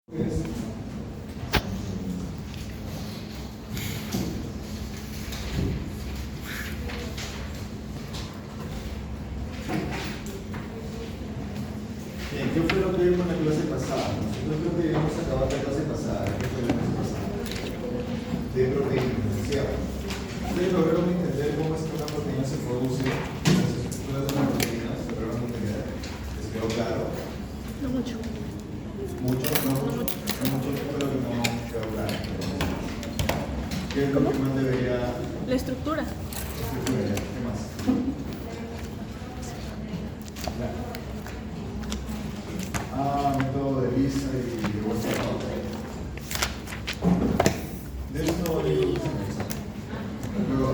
Bien, ¿qué fue lo que vimos en la clase pasada? Nosotros creo que íbamos a acabar la clase pasada. ¿Qué fue la clase pasada? De proteínas, ¿cierto? Ustedes lograron entender cómo es que una proteína se produce, las estructuras de una proteína, ¿se lograron entender? ¿Les quedó claro? No mucho. ¿Mucho? ¿No mucho? No mucho, pero que no quedó claro. ¿Qué es lo que más debería La estructura. estructurar? ¿Qué más? Método de Lisa y de Westphal. De eso no voy a ir luego,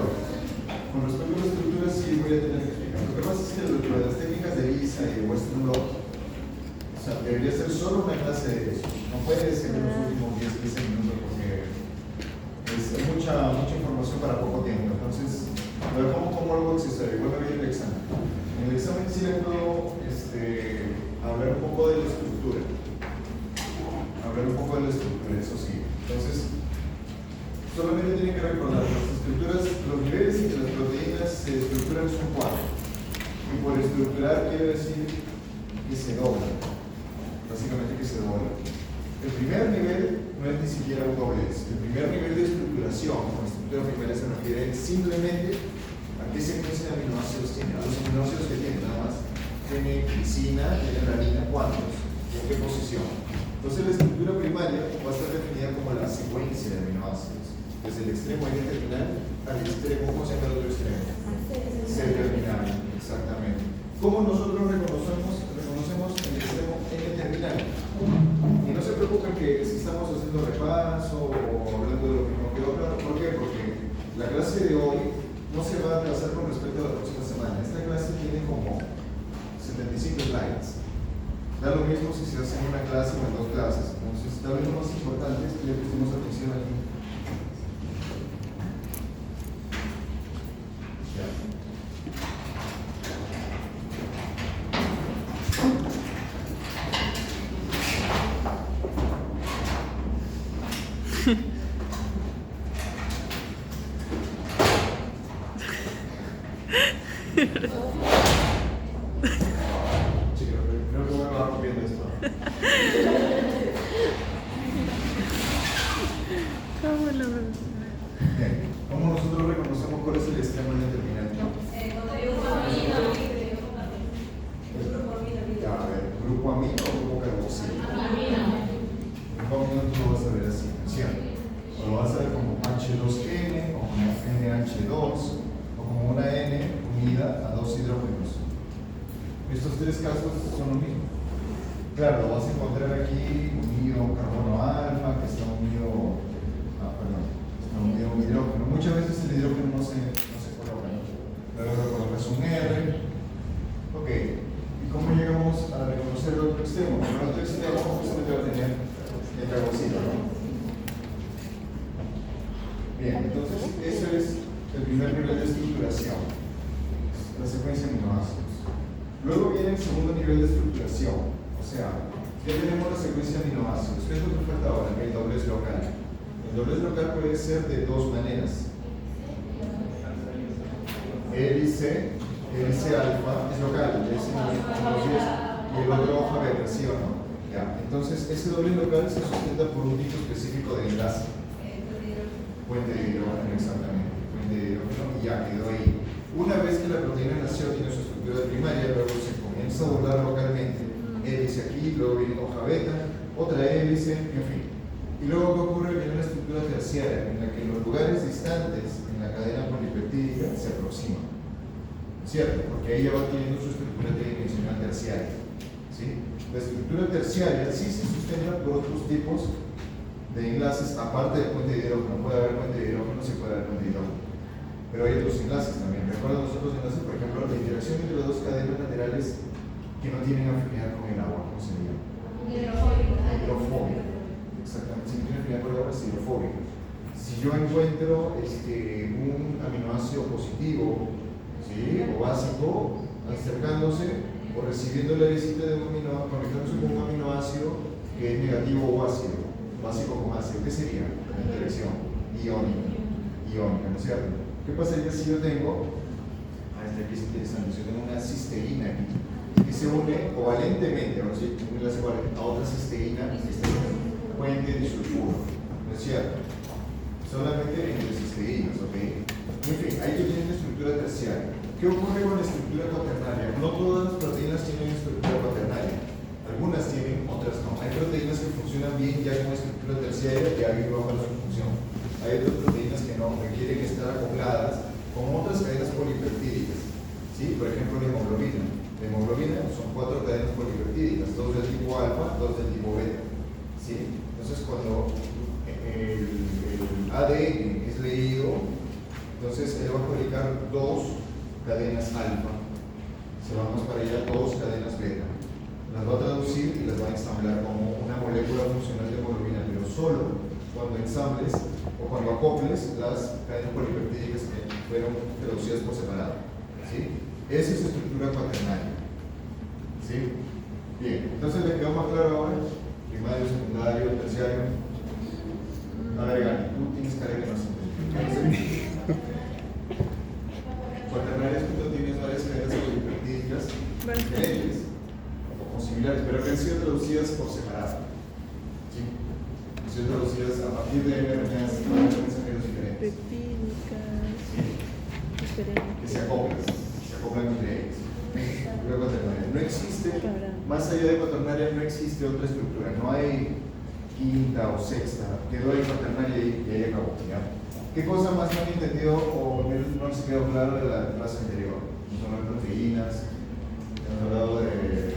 con respecto a la estructura, sí voy a tener que explicar. Lo que pasa es que dentro de las técnicas de Lisa y de Westphal, o sea, debería ser solo una clase de eso. No puede ser en los últimos 10-15 minutos porque es mucha información para poco tiempo. Entonces, lo dejamos como algo accesorio. Igual me viene el examen. En el examen sí le puedo hablar un poco de la estructura. Hablar un poco de la estructura, eso sí. Entonces, solamente tienen que recordar las estructuras, los niveles en que las proteínas se estructuran son 4. Y por estructurar quiere decir que se doblan. Básicamente que se doblan. El primer nivel no es ni siquiera un doblez. El primer nivel de estructuración, con estructura primera se refiere simplemente a qué secuencia de aminoácidos tiene, a los aminoácidos que tiene, nada más. Tiene glicina, tiene alanina, ¿cuántos? ¿En qué posición? Entonces la estructura primaria va a estar definida como la secuencia de aminoácidos, desde el extremo N-terminal al extremo, ¿cómo se llama el otro extremo? C-terminal, exactamente. ¿Cómo nosotros reconocemos el extremo N-terminal? Y no se preocupen que si estamos haciendo repaso o hablando de lo que nos quedó claro, ¿por qué? Porque la clase de hoy no se va a atrasar con respecto a la próxima semana. Esta clase tiene como 75 slides. Da lo mismo si se hace en una clase o en dos clases. Entonces, tal vez lo más importante es que le prestemos atención aquí. Ya. Creo que me va rompiendo esto. ¿Cómo lo ves? Bien. ¿Cómo nosotros reconocemos cuál es el extremo N-terminal? Ya, a ver, ¿grupo amino o grupo carboxilo? Grupo amino tú lo vas a ver así, ¿cierto? O lo vas a ver como H2N, o como NH2, o como una N unida a dos hidrógenos. Estos tres casos son lo mismo. Claro, lo vas a encontrar aquí unido carbono alfa, que está unido, está unido a un hidrógeno. Muchas veces el hidrógeno no se coloca, ¿no? Luego lo colocas un R. Ok, ¿y cómo llegamos a reconocer el otro extremo? El otro extremo justamente va a tener el carboxilo, ¿no? Bien, entonces eso es el primer nivel de estructuración, la secuencia de aminoácidos. Luego viene el segundo nivel de estructuración, o sea, ya tenemos la secuencia de aminoácidos. ¿Qué es lo que falta ahora? El doblez local. El doblez local puede ser de dos maneras. Hélice alfa es local, es en los 10, y el otro alfa beta, ¿sí o no? Ya. Entonces, ese doblez local se sustenta por un tipo específico de enlace. Puente de hidrógeno, exactamente. Puente de hidrógeno, y ya quedó ahí. Una vez que la proteína nació, tiene su estructura primaria, luego se comienza a doblar localmente. Hélice aquí, luego viene hoja beta, otra hélice, en fin. Y luego, ¿qué ocurre? Viene una estructura terciaria, en la que los lugares distantes en la cadena polipeptídica se aproximan. ¿Cierto? Porque ahí ya va teniendo su estructura tridimensional terciaria. ¿Sí? La estructura terciaria sí se sustenta por otros tipos de enlaces, aparte del puente de hidrógeno. Puede haber puente de hidrógeno, sí puede haber puente de hidrógeno. Pero hay otros enlaces también. Recuerda los otros enlaces, por ejemplo, la interacción entre las dos cadenas laterales que no tienen afinidad con el agua. ¿Cómo se llama? Hidrofóbica. Exactamente. Si no tiene afinidad con el agua, es hidrofóbica. Si yo encuentro un aminoácido positivo, ¿sí?, o básico, acercándose o recibiendo la visita de un aminoácido, conectándose con un aminoácido que es negativo o ácido, básico con ácido, ¿qué sería? La interacción iónica, ¿no es cierto? ¿Qué pasaría si yo tengo, esta aquí es interesante, si yo tengo una cisteína aquí, que se une covalentemente, vamos a decir, a otra cisteína, este es un puente de sulfuro, ¿no es cierto? Solamente entre cisteínas, ¿ok? En fin, ahí tú tienes una estructura terciaria. ¿Qué ocurre con la estructura cuaternaria? No todas las proteínas tienen estructura cuaternaria. Algunas tienen, otras no. Hay proteínas que funcionan bien ya con estructura terciaria y ahí baja su función. Hay otras proteínas que no, requieren estar acopladas con otras cadenas polipeptídicas. ¿Sí? Por ejemplo, la hemoglobina. La hemoglobina son 4 cadenas polipeptídicas, 2 del tipo alfa, 2 del tipo beta. ¿Sí? Entonces, cuando el ADN es leído, entonces él va a fabricar 2 cadenas alfa, se van más para allá 2 cadenas beta. Las va a traducir y las va a ensamblar como una molécula funcional de hemoglobina, pero solo cuando ensambles o cuando acoples las cadenas polipeptídicas que fueron traducidas por separado. ¿Sí? Esa es su estructura cuaternaria. ¿Sí? Bien, entonces le quedó más claro ahora, primario, secundario, terciario. A ver, Gani, tú tienes cara que no se entiende. Cuaternaria es cuando tienes varias cadenas polipeptídicas diferentes o similares, pero que han sido traducidas por separado. ¿Sí? Han sido traducidas a partir de mRNAs mensajeros diferentes. Peptídicas. Diferentes. Que se acoplan entre ellas. Luego cuaternaria. No existe, más allá de cuaternaria, no existe otra estructura. No hay quinta o sexta. Quedó ahí cuaternaria y ahí acabó. ¿Ya? ¿Qué cosa más no han entendido o no les quedó claro de la clase anterior? Hemos hablado de proteínas, hemos hablado de...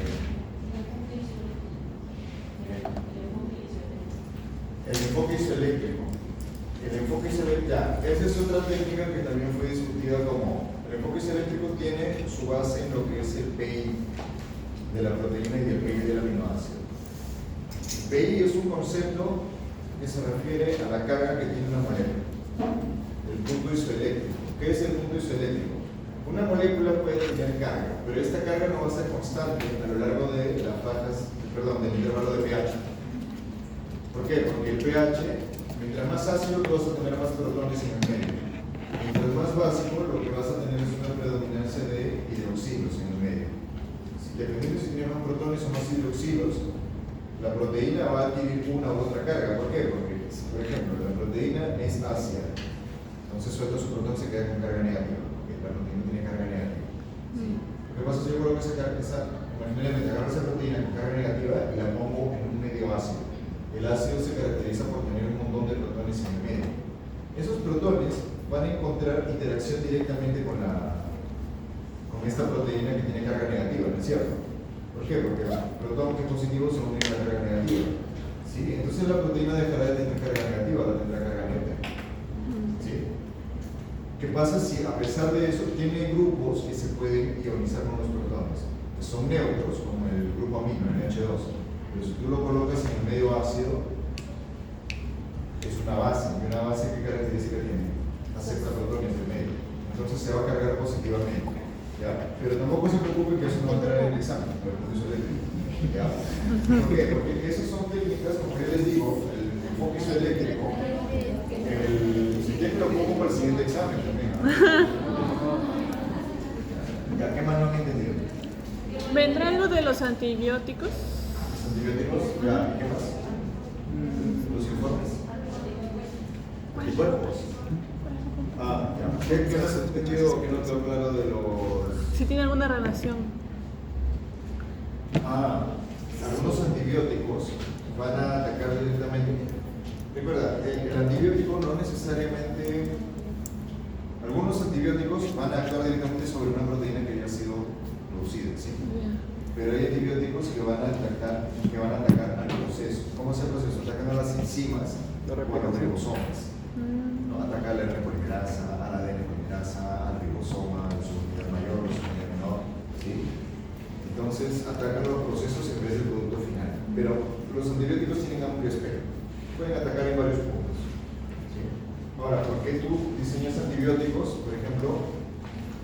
El enfoque isoeléctrico. El enfoque isoeléctrico, ya, esa es otra técnica que también fue discutida como... El enfoque isoeléctrico tiene su base en lo que es el PI de la proteína y el PI del aminoácido. PI es un concepto que se refiere a la carga que tiene una molécula. El punto isoeléctrico. ¿Qué es el punto isoeléctrico? Una molécula puede tener carga, pero esta carga no va a ser constante a lo largo de las fajas, del intervalo de pH. ¿Por qué? Porque el pH, mientras más ácido, tú vas a tener más protones en el medio. Mientras más básico, lo que vas a tener es una predominancia de hidroxilos en el medio. Dependiendo si tienes más protones o más hidroxilos, la proteína va a adquirir una u otra carga. ¿Por qué? Porque, por ejemplo, la proteína es ácida, entonces suelta su protón se queda con carga negativa, porque la proteína tiene carga negativa. ¿Sí? Lo que pasa es que yo coloco imaginariamente agarro esa proteína con carga negativa y la pongo en un medio ácido. El ácido se caracteriza por tener un montón de protones en el medio. Esos protones van a encontrar interacción directamente con esta proteína que tiene carga negativa, ¿no es cierto? ¿Por qué? Porque el protón que es positivo se une a la carga negativa. ¿Sí? Entonces la proteína dejará de tener carga negativa, la tendrá carga neutra. ¿Sí? ¿Qué pasa si a pesar de eso tiene grupos que se pueden ionizar con los protones? Que son neutros, como el grupo amino, el NH2. Pero si tú lo colocas en el medio ácido, es una base. ¿Y una base qué característica tiene? Acepta protones del medio. Entonces se va a cargar positivamente. ¿Ya? Pero tampoco se preocupen que eso no va a entrar en el examen, pero por eso ¿ya? ¿Por qué? Porque esas son técnicas, como yo les digo, el enfoque isoeléctrico, si quieren lo pongo para el siguiente examen también. ¿Ya? ¿Qué más no han entendido? ¿Vendrá algo de los antibióticos? Los antibióticos, ¿ya? ¿Qué más? Los informes. Anticuerpos. Ya. ¿Qué más has entendido que no quedó claro de los...? Si tiene alguna relación. Algunos antibióticos van a atacar directamente. Recuerda, el antibiótico no necesariamente. Algunos antibióticos van a actuar directamente sobre una proteína que ya ha sido producida, ¿sí? Pero hay antibióticos que van a atacar al proceso. ¿Cómo es el proceso? Atacan a las enzimas o a los ribosomas. ¿No? Ataca a la RNA polimerasa, a la ADN polimerasa, al ribosoma, a su unidad mayor, a su unidad menor, ¿sí? Entonces atacan los procesos en vez del producto final. Pero los antibióticos tienen amplio espectro. Pueden atacar en varios puntos. ¿Sí? Ahora, ¿por qué tú diseñas antibióticos, por ejemplo,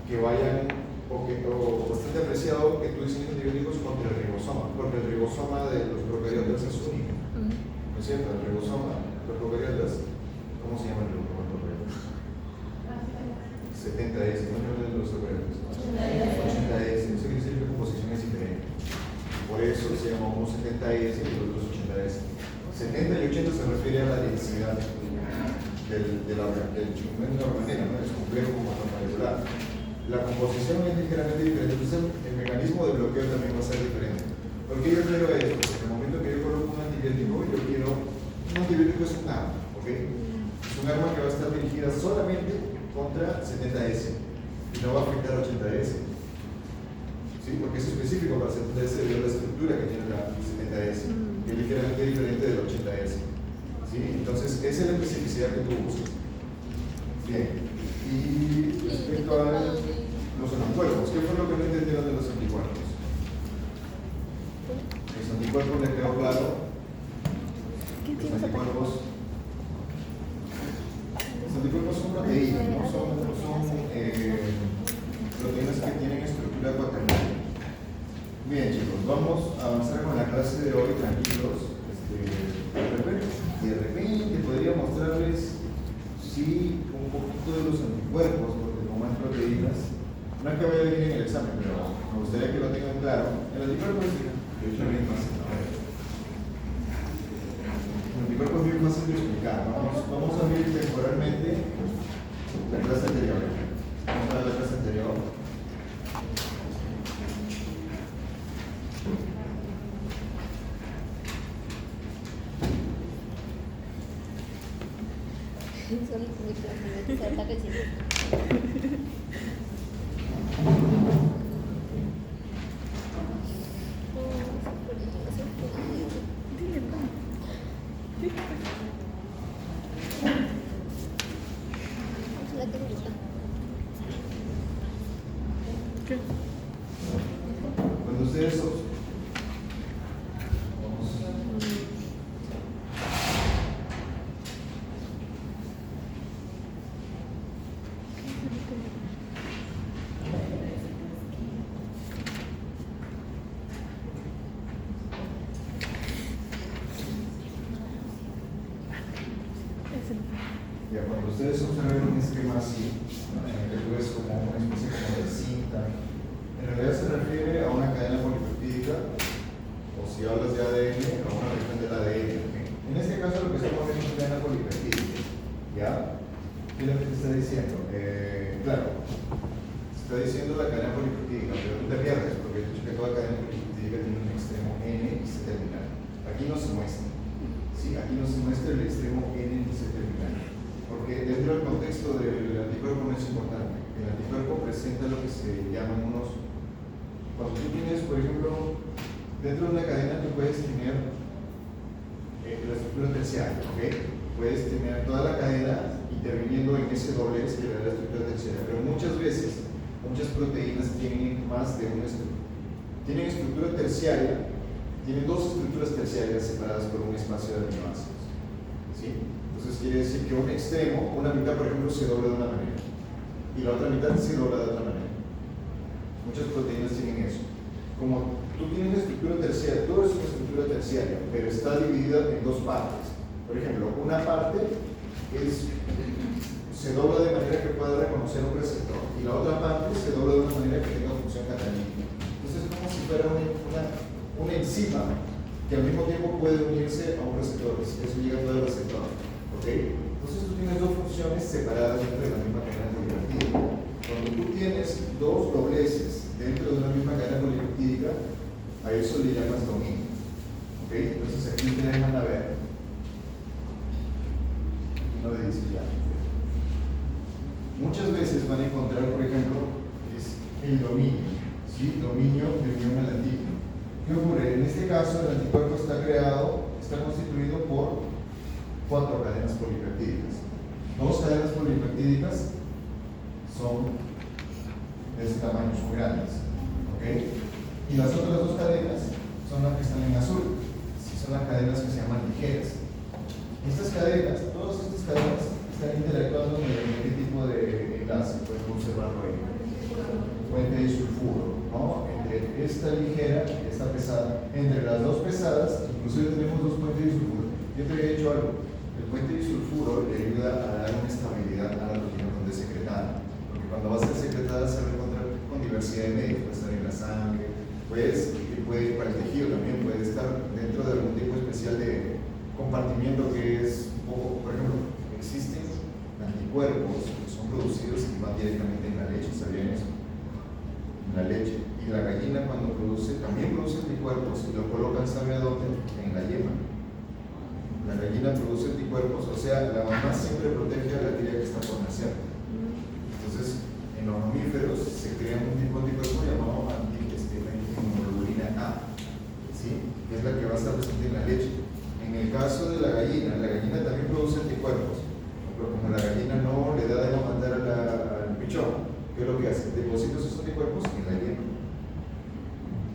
que vayan o bastante apreciado que tú diseñes antibióticos contra el ribosoma, porque el ribosoma de los procariotas es único, ¿no es cierto? El ribosoma de los procariotas, ¿cómo se llama el ribosoma de los procariotas? 70S, ¿cuánto es de los procariotas? 80S, eso quiere decir que la composición es diferente. Por eso se llama uno 70S y los otros 80S. 70 y 80 se refiere a la densidad del chikungunya normanera, ¿no? Es complejo como particular. La composición es ligeramente diferente, entonces el mecanismo de bloqueo también va a ser diferente. ¿Por qué yo quiero esto? Porque en el momento que yo coloco un antibiótico, yo quiero. Un antibiótico es un arma, ¿ok? Es un arma que va a estar dirigida solamente contra 70S y no va a afectar a 80S. ¿Sí? Porque es específico para 70S debido a la estructura que tiene la 70S, que es ligeramente diferente del 80S. ¿Sí? Entonces, esa es la especificidad que tú buscas. Bien. Y respecto a los anticuerpos, ¿qué fue lo que no entendieron de los anticuerpos? Los anticuerpos les quedó claro. Los anticuerpos son proteínas, ¿no? Son proteínas que tienen estructura cuaternaria. Bien, chicos, vamos a avanzar con la clase de hoy tranquilos. Y de repente podría mostrarles, sí, un poquito de los anticuerpos, porque como es proteínas, no es que vaya a venir en el examen, pero me gustaría que lo tengan claro. El anticuerpo es bien fácil. El anticuerpo es bien fácil de explicar. Vamos a ver temporalmente la clase anterior. Vamos a ver la clase anterior. ¿Qué? Cuando ustedes cuando ustedes observen un esquema así, en el que tú ves como una especie como de cinta, en realidad se refiere a una cadena polipeptídica, o si hablas de ADN, a una región del ADN. En este caso lo que estamos viendo es una cadena polipeptídica, ¿ya? ¿Qué es lo que te está diciendo? Claro, se está diciendo la cadena polipeptídica, pero tú te pierdes, porque he dicho que toda cadena polipeptídica tiene un extremo N y C terminal. Aquí no se muestra. Sí, aquí no se muestra el extremo N y C terminal. Porque dentro del contexto del anticuerpo no es importante. El anticuerpo presenta lo que se llaman unos. Cuando tú tienes, por ejemplo, dentro de una cadena tú puedes tener la estructura terciaria, ¿ok? Puedes tener toda la cadena interviniendo en ese doblez que le da la estructura terciaria. Pero muchas veces, muchas proteínas tienen más de una estructura. Tienen estructura terciaria, tienen dos estructuras terciarias separadas por un espacio de aminoácidos. ¿Sí? Entonces quiere decir que un extremo, una mitad por ejemplo se dobla de una manera y la otra mitad se dobla de otra manera. Muchas proteínas tienen eso. Como tú tienes una estructura terciaria, todo es una estructura terciaria, pero está dividida en dos partes. Por ejemplo, una parte se dobla de manera que pueda reconocer un receptor y la otra parte se dobla de una manera que tenga función catalítica. Entonces es como si fuera una enzima que al mismo tiempo puede unirse a un receptor, eso llega todo el receptor. ¿Okay? Entonces tú tienes dos funciones separadas dentro de la misma cadena polipeptídica. Cuando tú tienes dos dobleces dentro de una misma cadena polipeptídica, a eso le llamas dominio. ¿Okay? Entonces aquí te dejan a ver. No le dice ya. Muchas veces van a encontrar, por ejemplo, es el dominio. ¿Sí? Dominio de unión al antígeno. ¿Qué ocurre? En este caso el anticuerpo está constituido por 4 cadenas polipeptídicas. 2 cadenas polipeptídicas son de ese tamaño, son grandes. ¿Okay? Y las otras 2 cadenas son las que están en azul. Son las cadenas que se llaman ligeras. Estas cadenas, todas estas cadenas están interactuando mediante qué tipo de enlace, pueden observarlo ahí. Puente disulfuro, ¿no? Entre esta ligera y esta pesada. Entre las dos pesadas, inclusive tenemos dos puentes disulfuro. Yo te había dicho algo. El puente disulfuro le ayuda a dar una estabilidad a la proteína donde es secretada. Porque cuando va a ser secretada se va a encontrar con diversidad de medios. Puede estar en la sangre, puede para el tejido también, puede estar dentro de algún tipo especial de compartimiento que es un poco, por ejemplo, existen anticuerpos que son producidos y van directamente en la leche, ¿sabían eso? En la leche. Y la gallina cuando produce, también produce anticuerpos y lo colocan, ¿sabe a dónde? En la yema. La gallina produce anticuerpos, o sea, la mamá siempre protege a la cría que está por nacer. Entonces, en los mamíferos se crea un tipo de anticuerpo llamado inmunoglobulina A, ¿sí? Que es la que va a estar presente en la leche. En el caso de la gallina también produce anticuerpos, pero como la gallina no le da de matar al pichón, ¿qué es lo que hace? Deposita esos anticuerpos en la yema.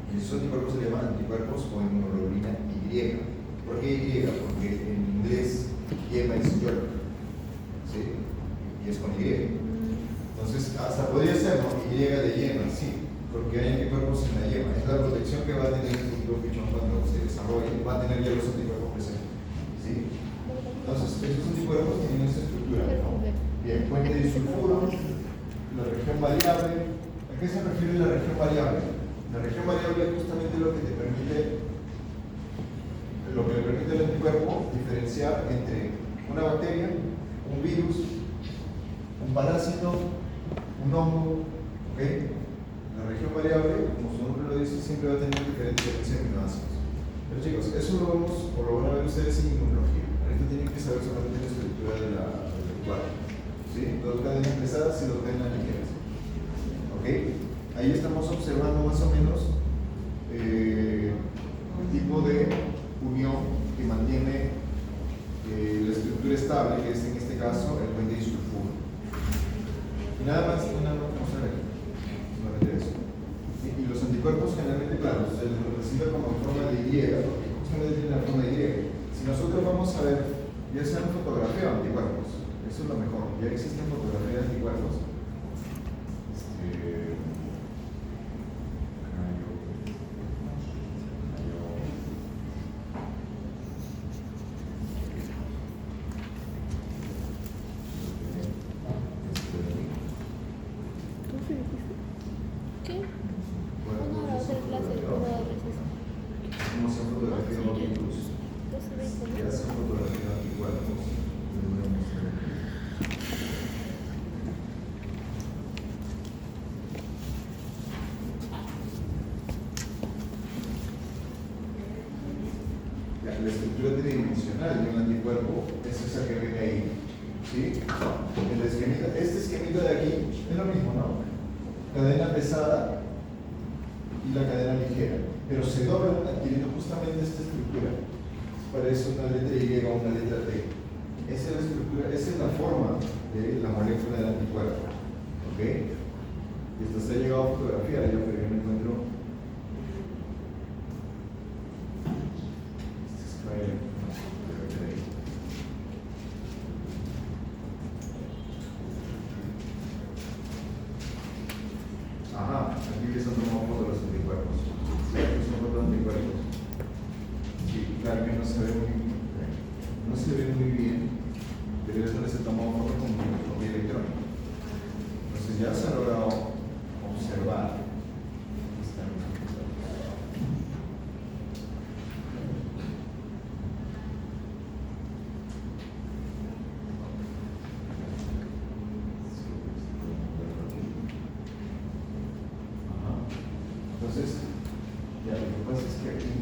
Y esos anticuerpos se llaman anticuerpos o inmunoglobulina Y. ¿Por qué Y? Porque en inglés yema es yolk, ¿sí? Y es con Y. Entonces, hasta podría ser, ¿no? Y de yema, sí, porque hay anticuerpos en la yema. Es la protección que va a tener el futuro pichón cuando se desarrolle, va a tener ya los anticuerpos presentes, ¿sí? Entonces, esos anticuerpos tienen esa estructura, ¿no? Bien, puente disulfuro, la región variable. ¿A qué se refiere la región variable? La región variable es justamente lo que le permite al anticuerpo diferenciar entre una bacteria, un virus, un parásito, un hongo, ¿ok? La región variable, como su nombre lo dice, siempre va a tener diferentes aminoácidos. Pero chicos, eso lo vemos, o lo van a ver ustedes en inmunología. Ahorita tienen que saber solamente la estructura del cuadro, ¿sí? Dos cadenas pesadas y dos cadenas ligeras, ¿ok? Ahí estamos observando más o menos el tipo de unión que mantiene la estructura estable, que es en este caso el puente disulfuro. Y nada más, vamos a ver aquí, solamente eso. Y los anticuerpos generalmente, claro, se les recibe como en forma de Y, porque justamente tiene la forma de Y. Si nosotros vamos a ver, ya se han fotografiado anticuerpos, eso es lo mejor, ya existen fotografías de anticuerpos. ¿Qué? ¿Cómo se han fotografiado virus? Ya se han fotografiado anticuerpos. La estructura tridimensional de un anticuerpo es esa que ven ahí, ¿sí? El esquemita, este esquemita de aquí es lo mismo, ¿no? Cadena pesada y la cadena ligera, pero se doblan adquiriendo justamente esta estructura. Parece una letra Y o una letra T. Esa es la estructura, esa es la forma de la molécula del anticuerpo, ¿ok? Y esto se ha llegado a fotografiar ya, pero yo me encuentro. Ajá, aquí les han tomado fotos de los anticuerpos. Sí, aquí son fotos de anticuerpos. Sí, claro que no se ve muy bien, pero eso les he tomado fotos con microscopía electrónica. Entonces ya se ha logrado observar. Entonces, ya lo que pasa es que aquí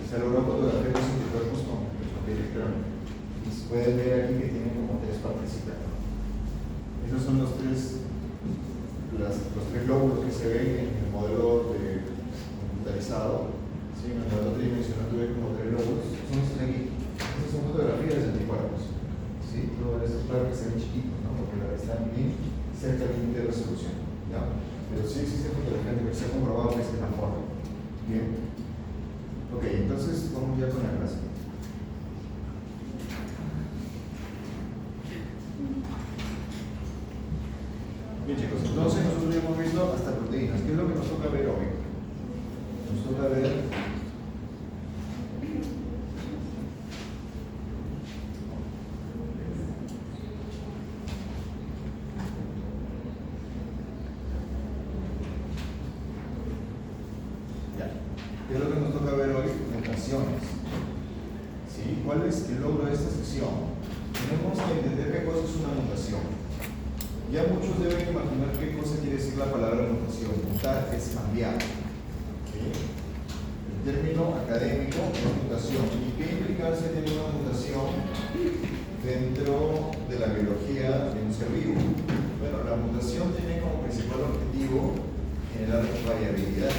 se logró fotografiar los anticuerpos con microscopía electrónica. Entonces pueden ver aquí que tienen como tres partecitas, ¿no? Esos son los tres glóbulos que se ven en el modelo computarizado. ¿Sí? En el modelo tridimensional tuve como tres glóbulos. Son estos de aquí. Estas son fotografías de anticuerpos. ¿Sí? Todo esto claro que se ven chiquitos, ¿no? Porque están bien cerca del límite de resolución, ¿ya? Pero sí existe fotografía que se ha comprobado que es de la forma. Bien. Ok, entonces vamos ya con la clase. Bien chicos, entonces nosotros ya hemos visto es el logro de esta sesión? Tenemos que entender qué cosa es una mutación. Ya muchos deben imaginar qué cosa quiere decir la palabra mutación. Mutar es cambiar. ¿Sí? El término académico es mutación. ¿Y qué implicancia tiene una mutación dentro de la biología de un ser vivo? Bueno, la mutación tiene como principal objetivo generar variabilidad,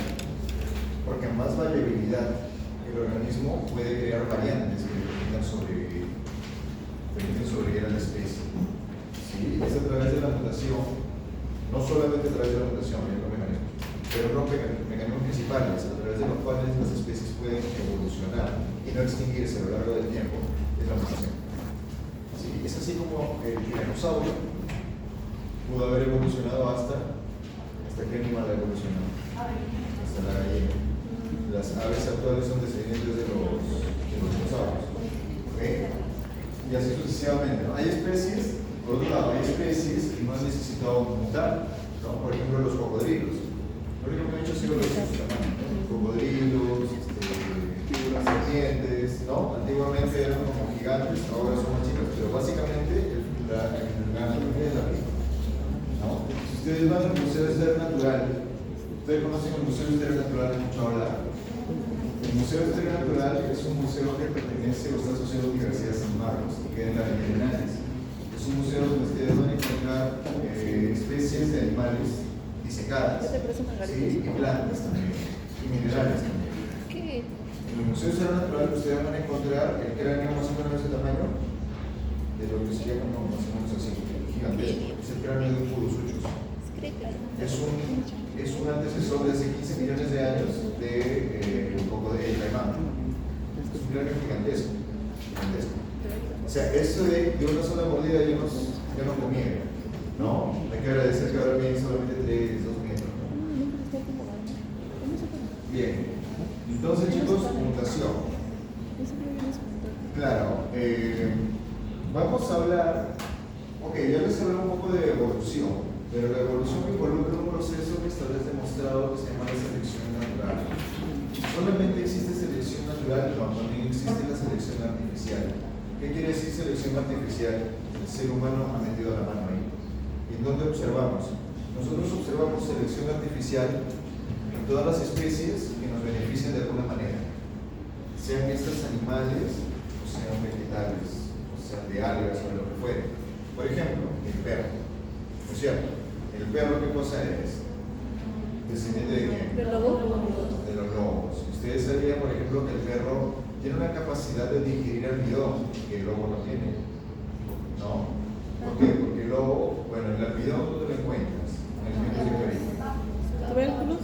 porque a más variabilidad el organismo puede crear variantes que le permitan sobrevivir a la especie. ¿Sí? Es a través de la mutación, no solamente a través de la mutación, hay otros mecanismos, pero no mecanismos principales a través de los cuales las especies pueden evolucionar y no extinguirse a lo largo del tiempo, es la mutación. ¿Sí? Es así como el dinosaurio pudo haber evolucionado hasta qué animal ha evolucionado, hasta la gallina. Las aves actuales son descendientes de los dinosaurios. ¿Okay? Y así sucesivamente, ¿no? Hay especies, por otro lado, hay especies que no han necesitado mutar, ¿no? Por ejemplo, los cocodrilos. Lo único que han hecho ha sido los tamaños, ¿no? Cocodrilos, serpientes, ¿no? Antiguamente eran como gigantes, ahora son más chicos, pero básicamente el gran de la vida, ¿no? Si ustedes van al Museo de Historia Natural, ustedes conocen el Museo de Historia Natural, de mucho hablar. El Museo de Historia Natural es un museo que pertenece o está asociado a la Universidad de San Marcos, que queda en la Avenida Henares. Es un museo donde ustedes van a encontrar especies de animales disecadas, ¿sí? Y plantas también, y minerales también. ¿Qué? En el Museo de Historia Natural ustedes van a encontrar el cráneo más o menos de ese tamaño, de lo que se llama más o menos así, gigantesco. Es el cráneo de un purusuchus. Es un antecesor de hace 15 millones de años del cocodrilo caimán. Es un cráneo gigantesco. O sea, eso de una sola mordida yo no comía, ¿no? Hay que agradecer que ahora vienen solamente 3, 2 metros, ¿no? Bien, entonces chicos, mutación. Claro, vamos a hablar, ok, ya les hablé un poco de evolución. Pero la evolución involucra un proceso que está demostrado que se llama la selección natural. Solamente existe selección natural, no, también existe la selección artificial. ¿Qué quiere decir selección artificial? El ser humano ha metido la mano ahí. ¿Y en dónde observamos? Nosotros observamos selección artificial en todas las especies que nos benefician de alguna manera. Sean estas animales, o sean vegetales, o sean de algas o de lo que fuere. Por ejemplo, el perro. ¿No es cierto? ¿El perro qué cosa es? ¿Descendiente de quién? ¿De lobos? De los lobos. Ustedes sabían, por ejemplo, que el perro tiene una capacidad de digerir almidón que el lobo no tiene. ¿No? ¿Por qué? Porque el lobo, bueno, el almidón ¿dónde lo encuentras? En el hemisferio inferior. ¿Tubérculos?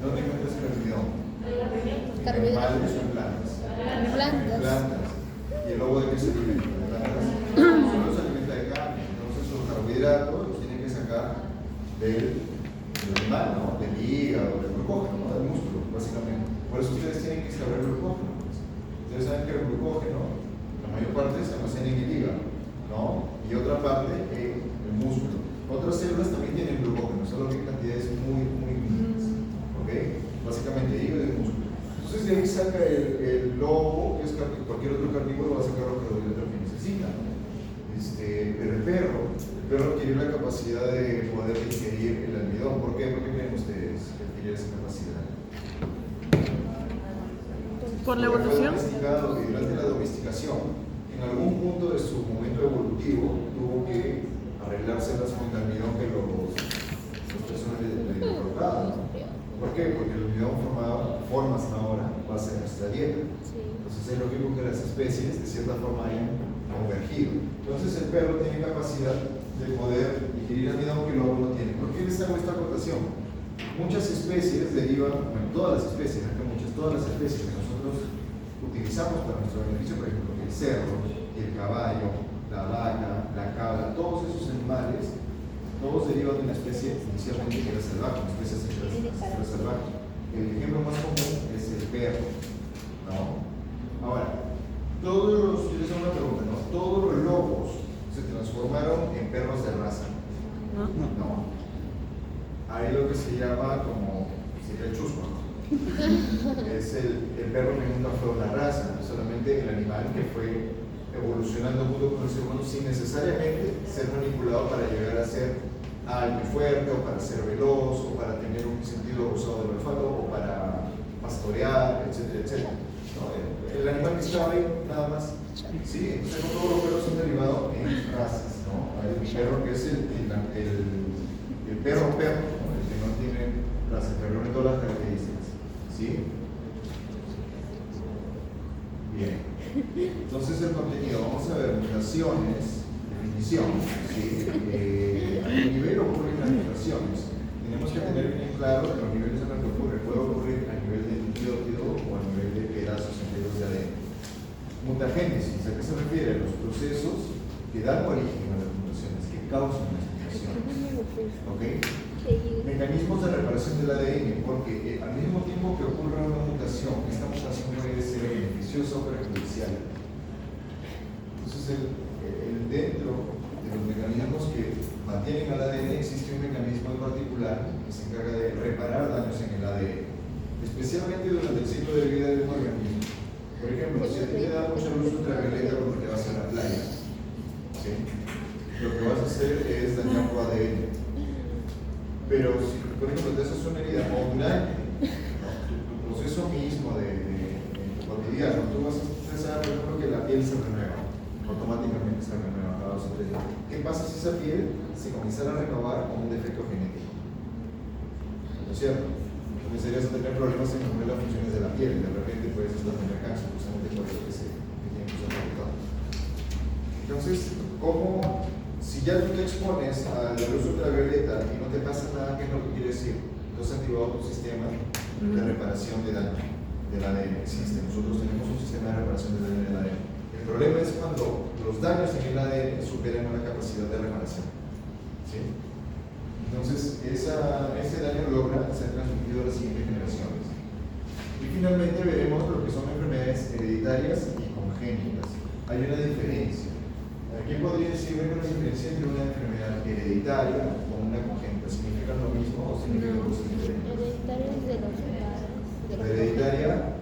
¿Dónde encuentras el almidón? ¿En Carbohidratos. animales o en plantas? En plantas. En plantas. ¿Y el lobo de qué se alimenta? ¿De plantas? Solo se alimenta de carne. Entonces los carbohidratos del animal, ¿no? Del hígado, del glucógeno, ¿no? Del músculo, básicamente. Por eso ustedes tienen que saber el glucógeno. Ustedes saben que el glucógeno, la mayor parte se almacena en el hígado, ¿no? Y otra parte en el músculo. Otras células también tienen glucógeno, solo que en cantidades muy mínimas, ¿ok? Básicamente hígado y músculo. Entonces de ahí saca el lobo, que es cualquier otro carnívoro, va a sacar los carbohidratos que necesita. Pero el perro adquiere la capacidad de poder digerir el almidón. ¿Por qué? ¿Por qué creen ustedes que adquiere esa capacidad? ¿Por la evolución? Durante la domesticación, en algún punto de su momento evolutivo, tuvo que arreglárselas con el almidón que los personas le colocaban. ¿Por qué? Porque el almidón forma hasta ahora base de nuestra dieta. Entonces es lógico que las especies de cierta forma hayan convergido. Entonces el perro tiene capacidad de poder digerir almidón que el lobo no tiene. ¿Por qué les hago esta acotación? Muchas especies derivan, bueno, todas las especies que nosotros utilizamos para nuestro beneficio, por ejemplo, el cerdo, el caballo, la vaca, la cabra, todos esos animales, todos derivan de una especie inicialmente que era salvaje, una especie salvaje. El ejemplo más común es el perro, ¿no? Ahora, yo les hago una pregunta, ¿no? Todos los lobos se transformaron en perros de raza. No. Hay lo que se llama como, sería el chusco, ¿no? Es el perro que nunca fue una raza, solamente el animal que fue los seres humanos sin necesariamente ser manipulado para llegar a ser alguien fuerte, o para ser veloz, o para tener un sentido abusado del olfato, o para pastorear, etcétera, etcétera. ¿No? El animal que estaba ahí, nada más. Sí, entonces no todos los perros son derivados en razas, ¿no? Hay un perro que es el perro, ¿no? El que no tiene razas, pero reúne todas las características. ¿Sí? Bien. Entonces el contenido, vamos a ver mutaciones, definición, ¿sí? A qué nivel ocurren las mutaciones. Tenemos que tener bien claro que los niveles en los que ocurre puede ocurrir a nivel de nucleótido o a nivel de pedazos enteros de ADN. Mutagénesis, ¿a qué se refiere? A los procesos que dan origen a las mutaciones, que causan las mutaciones. ¿Ok? Mecanismos de reparación del ADN, porque al mismo tiempo que ocurre una mutación, esta mutación puede ser beneficiosa o perjudicial. Entonces, dentro de los mecanismos que mantienen al ADN existe un mecanismo en particular que se encarga de reparar daños en el ADN, especialmente durante el ciclo de vida de un organismo. Por ejemplo, si a ti te da mucha luz ultravioleta cuando te vas a la playa, ¿sí? Lo que vas a hacer es dañar tu ADN. Pero si, por ejemplo, te haces una herida o durante tu proceso mismo de tu cotidiano, tú vas a pensar, por ejemplo, que la piel se renueva, automáticamente se renueva cada 2 o 3 días. ¿Qué pasa si esa piel se comenzara a renovar con un defecto genético? ¿No es cierto? Comenzarías a tener problemas en las funciones de la piel, de repente puedes hasta tener cáncer, justamente por eso que tiene que ser afectado. Entonces, ¿cómo? Si ya tú te expones a la luz ultravioleta y no te pasa nada, ¿qué es lo que quiere decir? Tú has activado tu sistema de reparación de daño del ADN. Existe. Nosotros tenemos un sistema de reparación de daño del ADN. El problema es cuando los daños en el ADN superan una capacidad de reparación. ¿Sí? Entonces, ese daño logra ser transmitido a las siguientes generaciones. Y finalmente veremos lo que son enfermedades hereditarias y congénitas. Hay una diferencia. ¿Quién podría decirme la diferencia entre una enfermedad hereditaria o una congénita? ¿Significan lo mismo o significan cosas diferentes? Hereditaria es de los padres. La hereditaria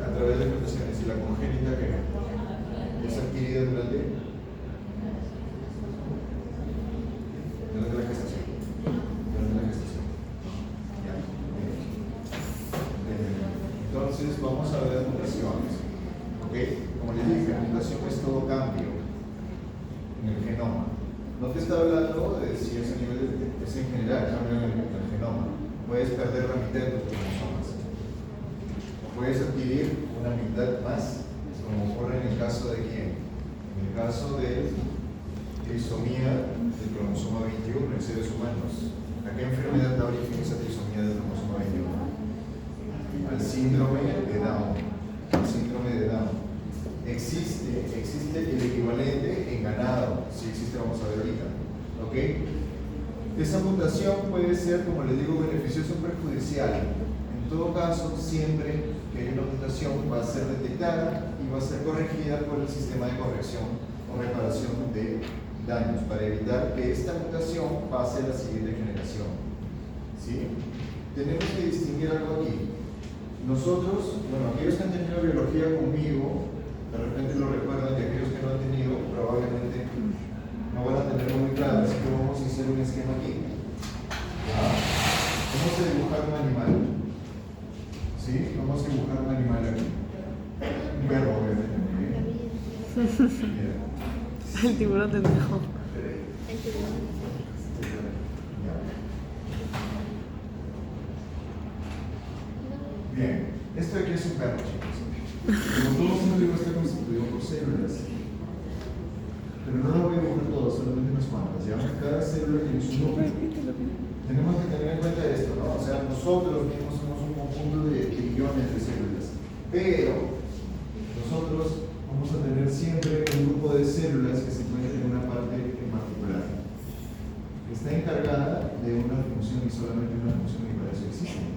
a través de mutaciones, y la congénita que es adquirida durante la gestación. Durante la gestación. Ya. Entonces vamos a ver mutaciones. ¿Ok? Como les dije, la mutación es todo cambio en el genoma. No te está hablando de si es a nivel es en general, cambio en el genoma. Puedes perder la mitad de tus cromosomas. O puedes adquirir una mitad más, como ocurre en el caso de quién. En el caso de trisomía del cromosoma 21 en seres humanos. ¿A qué enfermedad da origen esa trisomía del cromosoma 21? Al síndrome de Down. Al síndrome de Down. Existe el equivalente en ganado, si existe, vamos a ver ahorita. ¿Ok? Esa mutación puede ser, como les digo, beneficiosa o perjudicial. En todo caso, siempre que hay una mutación va a ser detectada y va a ser corregida por el sistema de corrección o reparación de daños para evitar que esta mutación pase a la siguiente generación. ¿Sí? Tenemos que distinguir algo aquí. Nosotros, bueno, aquellos que han tenido biología conmigo, de repente lo recuerdan, y aquellos que no han tenido probablemente no van a tenerlo muy claro, así que vamos a hacer un esquema aquí. Vamos a dibujar un animal. ¿Sí? Vamos a dibujar un animal aquí. Un perro, obviamente. El tiburón de nuevo. Bien, esto de aquí es un perro, chicos. Como todo mundo está constituido por células. Pero no lo voy a dibujar todo, solamente unas cuantas. ¿Ya? Cada célula tiene su nombre. Tenemos que tener en cuenta esto, ¿no? O sea, nosotros mismos somos un conjunto de trillones de células. Pero nosotros vamos a tener siempre un grupo de células que se encuentran en una parte en particular. Que está encargada de una función y solamente una función, y para eso existe.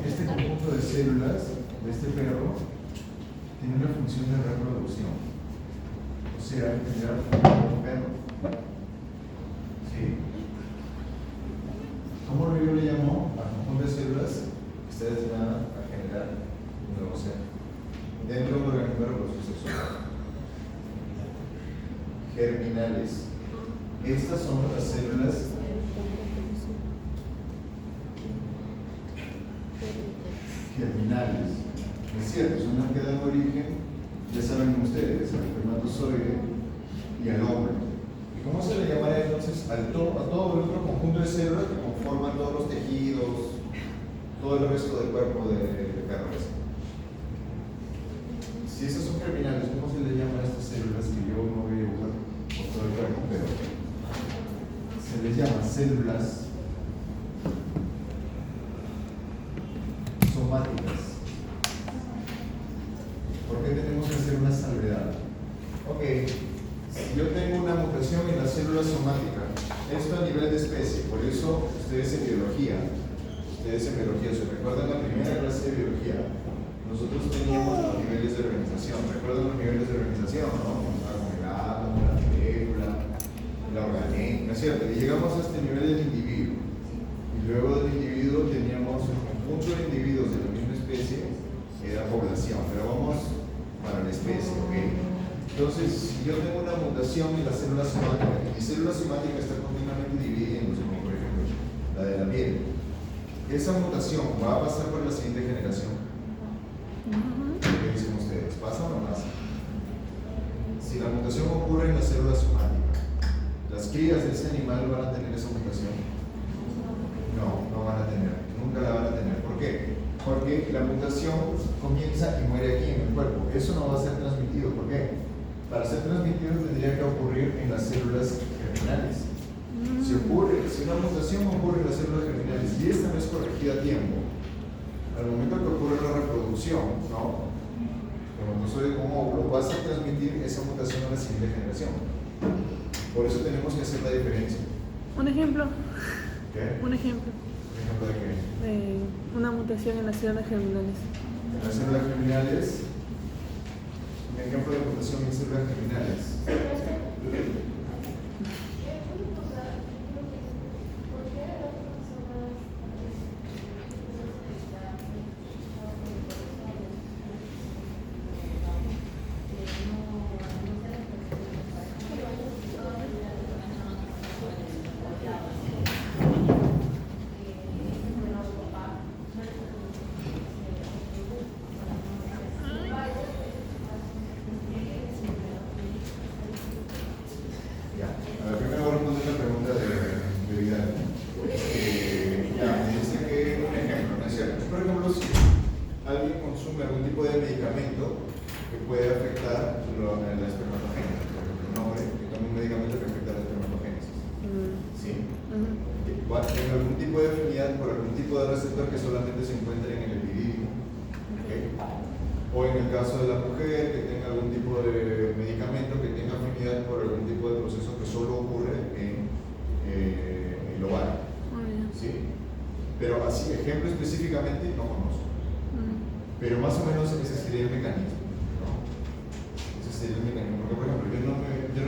Este conjunto de células de este perro tiene una función de reproducción, o sea, generar un perro. ¿Sí? ¿Cómo yo le llamo al conjunto de células que está destinada crear un nuevo ser dentro de un organismo de reproducción sexual. Germinales. Estas son las células germinales. Es cierto, son las que dan origen, ya saben ustedes, al espermatozoide y al óvulo. ¿Y cómo se le llamará entonces a todo el otro conjunto de células que conforman todos los tejidos, todo el resto del cuerpo de perro? Si esas son germinales, ¿cómo se le llama a estas células que yo no voy a dibujar por todo el cuerpo? Pero se les llama células somáticas. ¿Por qué tenemos que hacer una salvedad? Ok, si yo tengo una mutación en la célula somática, esto a nivel de especie, por eso ustedes en biología, ¿se recuerdan la primera clase de biología? Nosotros teníamos los niveles de organización. ¿Recuerdan los niveles de organización? ¿No? Con el átomo, la molécula, la orgánica, ¿no es cierto? Y llegamos a este nivel del individuo. Y luego del individuo teníamos un conjunto de individuos de la misma especie, que era población. Pero vamos para la especie, ¿ok? Entonces, si yo tengo una mutación en la célula somática, y mi célula somática está continuamente dividiéndose, como por ejemplo la de la piel, esa mutación va a pasar por la siguiente generación. ¿Qué dicen ustedes? ¿Pasa o no pasa? Si la mutación ocurre en la célula somática, ¿las crías de ese animal van a tener esa mutación? No, no van a tener, nunca la van a tener. ¿Por qué? Porque la mutación comienza y muere aquí en el cuerpo. Eso no va a ser transmitido. ¿Por qué? Para ser transmitido tendría que ocurrir en las células germinales. Si una mutación ocurre en las células germinales y esta no es corregida a tiempo, al momento que ocurre la reproducción, ¿no? Como no soy como óvulo, vas a transmitir esa mutación a la siguiente generación. Por eso tenemos que hacer la diferencia. Un ejemplo. ¿Qué? Un ejemplo. ¿Un ejemplo de qué? De una mutación en las células germinales. En las células germinales, un ejemplo de mutación en células germinales. Que solamente se encuentren en el epidídimo, ¿okay? O en el caso de la mujer que tenga algún tipo de medicamento que tenga afinidad por algún tipo de proceso que solo ocurre en el ovario, ¿sí? Pero así, ejemplo específicamente no conozco, pero más o menos ese sería el mecanismo, ¿no? Ese sería el mecanismo, porque por ejemplo yo no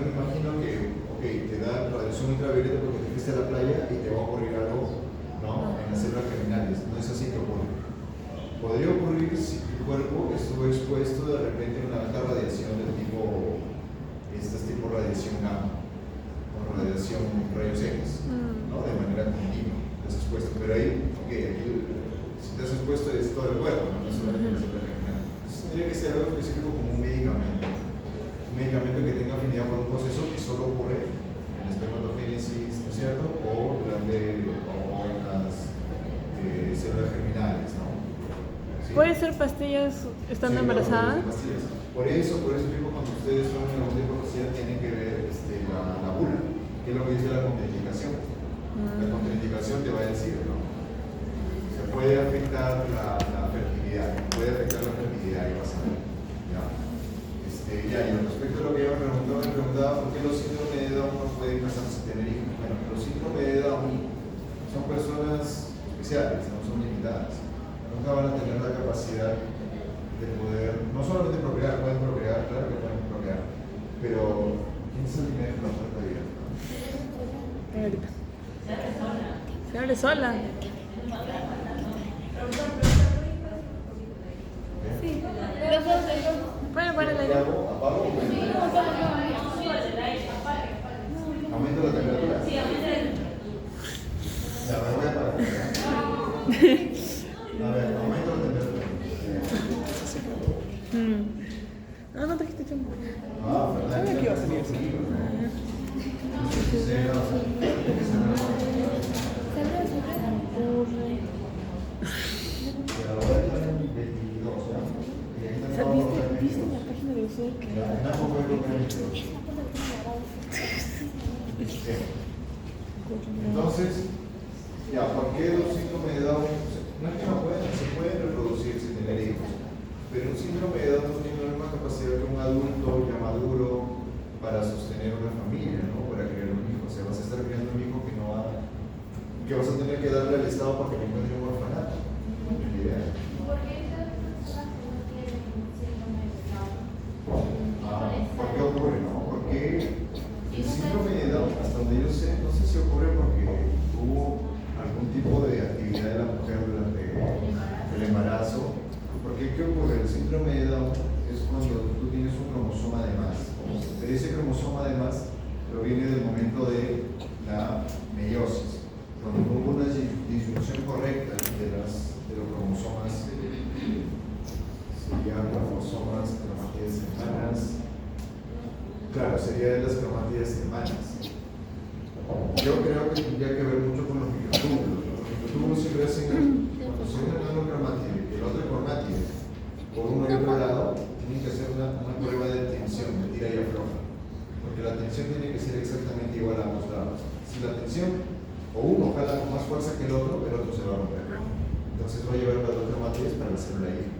me imagino que, ok, te da radiación ultravioleta porque te fuiste a la playa y te va a ocurrir algo, ¿no? En las células germinales, no es así que ocurre. Podría ocurrir si tu cuerpo estuvo expuesto de repente a una alta radiación del tipo, tipo radiación gamma, o radiación rayos X, ¿no? De manera continua, estás expuesto. Pero ahí, ok, aquí, si te has expuesto es todo el cuerpo, no solamente la célula germinal. Entonces tendría que ser algo específico como un medicamento que tenga afinidad por un proceso que solo ocurre en la espermatogénesis, ¿no es cierto? O durante en las células germinales, ¿no? ¿Sí? ¿Puede ser pastillas estando embarazada? Pastillas. Por eso mismo cuando ustedes toman algún tipo de pastilla tienen que ver la bula, que es lo que dice la contraindicación. La contraindicación te va a decir, ¿no? Se puede afectar la fertilidad, y vas a ver, ¿ya? Y respecto a lo que yo me preguntaba por qué los síndromes de Down no pueden casarse y tener hijos. Bueno, los síndromes de Down son personas especiales, no son limitadas. Nunca van a tener la capacidad de poder, no solamente procrear, pueden procrear, claro que pueden procrear, pero ¿quién es el dinero de la puerta de vida? Ahorita. Se abre sola. trajiste chombo. Ah, Fernanda. Sabía que iba a salir así. ¿Viste la página de usuario que Entonces, ya, ¿por qué un síndrome de Down? No es que no pueden, se pueden reproducir sin tener hijos, pero un síndrome de Down no tiene la misma capacidad que un adulto ya maduro para sostener una familia, ¿no? Para criar un hijo. O sea, vas a estar criando un hijo que vas a tener que darle al Estado para que le encuentre un orfanato. Es la idea. ¿Por qué ocurre, no? Porque el síndrome de Down, hasta donde yo sé, no sé si ocurre porque hubo algún tipo de actividad de la mujer durante el embarazo. Porque ¿qué ocurre? El síndrome de Down es cuando tú tienes un cromosoma de más. Pero ese cromosoma de más proviene del momento de la meiosis, cuando no hubo una distribución correcta de los cromosomas, serían cromosomas, cromátides hermanas. Claro, sería de las cromátides hermanas. Yo creo que tendría que ver mucho con los microtúbulos. Los microtúbulos siempre hacen, cuando se une un cromátide y el otro cromátide por uno y otro lado, tienen que hacer una prueba de tensión, de tira y afloja. Porque la tensión tiene que ser exactamente igual a ambos lados. Si la tensión, o uno jala con más fuerza que el otro se va a romper. Entonces va a llevar las dos cromátides para la célula hija.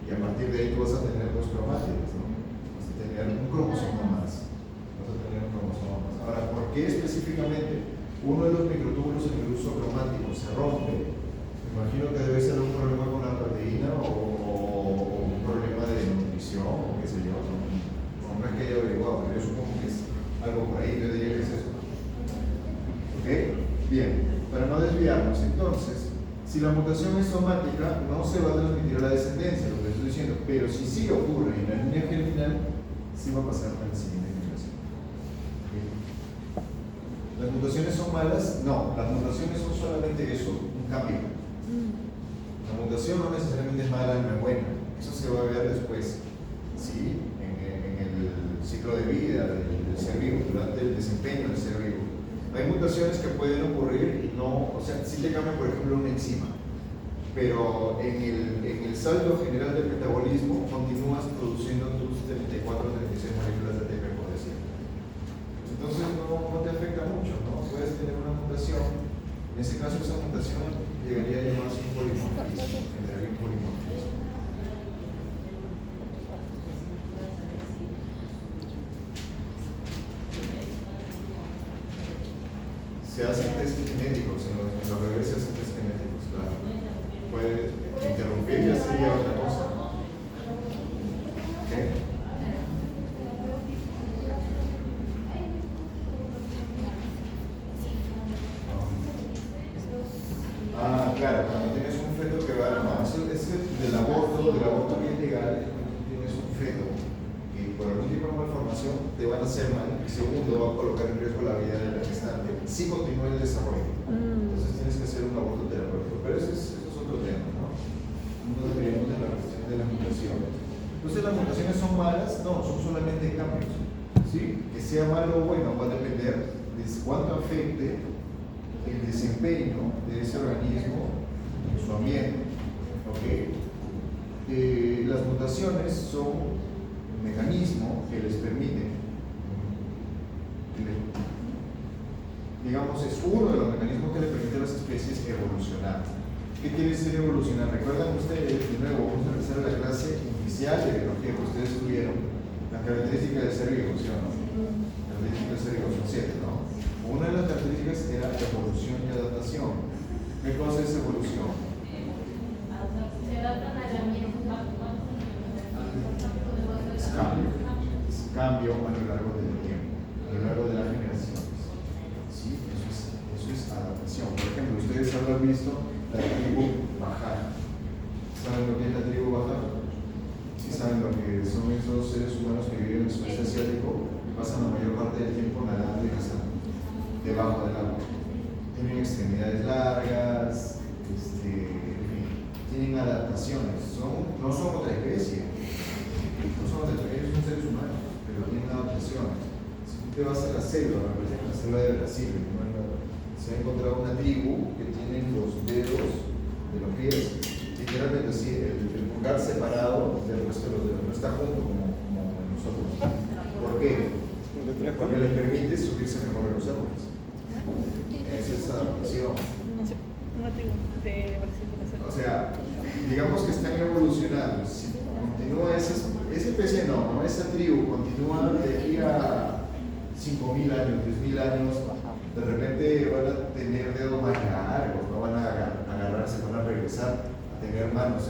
Y a partir de ahí tú vas a tener dos cromátides, ¿no? Vas a tener un cromosoma más. Ahora, ¿por qué específicamente uno de los microtúbulos en el uso cromático se rompe? Me imagino que debe ser un problema con la proteína o un problema de nutrición o qué sé yo. No es que haya averiguado, pero yo supongo que es algo por ahí, yo diría que es eso. ¿Ok? Bien, para no desviarnos, entonces, si la mutación es somática, no se va a transmitir a la descendencia, lo que estoy diciendo, pero si sí ocurre en la línea germinal, sí va a pasar a la siguiente generación. ¿Okay? ¿Las mutaciones son malas? No, las mutaciones son solamente eso, un cambio. La mutación no necesariamente es mala ni buena, eso se va a ver después, ¿sí? En el ciclo de vida del ser vivo, durante el desempeño del ser vivo. Hay mutaciones que pueden ocurrir y no, o sea, sí te cambia, por ejemplo, una enzima, pero en el saldo general del metabolismo continúas produciendo tus 34 o 36 moléculas de ATP, por decir. Entonces no te afecta mucho, ¿no? Puedes tener una mutación, en ese caso esa mutación llegaría a llamarse un polimorfismo, generaría un polimorfismo. Se hacen test genéticos, en los bebés se hacen test genéticos, claro. Puede interrumpir, ya sería otra cosa. ¿Okay? Claro, cuando tienes un feto que va, no, eso es del aborto bien legal, cuando tienes un feto y por algún tipo de malformación te van a hacer mal, y segundo va a colocar en riesgo la vida de la gestante si continúa el desarrollo. Entonces tienes que hacer un aborto terapéutico, pero eso es otro tema, ¿no? No deberíamos de la cuestión de las mutaciones. Entonces, ¿las mutaciones son malas? No, son solamente cambios. ¿Sí? Que sea malo o bueno va a depender de cuánto afecte el desempeño de ese organismo en su ambiente. ¿Okay? Las mutaciones son un mecanismo que les permite, digamos, es uno de los mecanismos que le permite a las especies evolucionar. ¿Qué quiere decir evolucionar? Recuerdan ustedes, de nuevo, vamos a regresar a la clase inicial de biología que ustedes tuvieron, las características del ser vivo, ¿sí o no? Las características del ser vivo son 7, ¿no? Una de las características era evolución y adaptación. ¿Qué cosa es evolución? Es cambio. Es cambio a lo largo del tiempo, a lo largo de las generaciones. ¿Sí? Eso es adaptación. Por ejemplo, ustedes habrán visto la tribu Bajar. ¿Saben lo que es la tribu Bajar? Sí, saben lo que son esos seres humanos que viven en el sudeste asiático y pasan la mayor parte del tiempo nadando y cazando debajo del agua. Tienen extremidades largas, en fin, tienen adaptaciones, no son otra especie. No son ellos son seres humanos, pero tienen adaptaciones. Si tú te vas a la selva, por ejemplo, la selva de Brasil, se ha encontrado una tribu que tiene los dedos de los pies, literalmente así, el pulgar separado del resto de los dedos, no está junto como nosotros. ¿Por qué? Porque les permite subirse mejor a los árboles. Esa es adaptación. No sé, una tribu de Brasil. O sea, digamos que están evolucionando. Si continúa esa especie, no, esa tribu continúa de aquí a 5.000 años, 10.000 años, de repente van a tener dedos más largos, no van a agarrarse, van a regresar a tener manos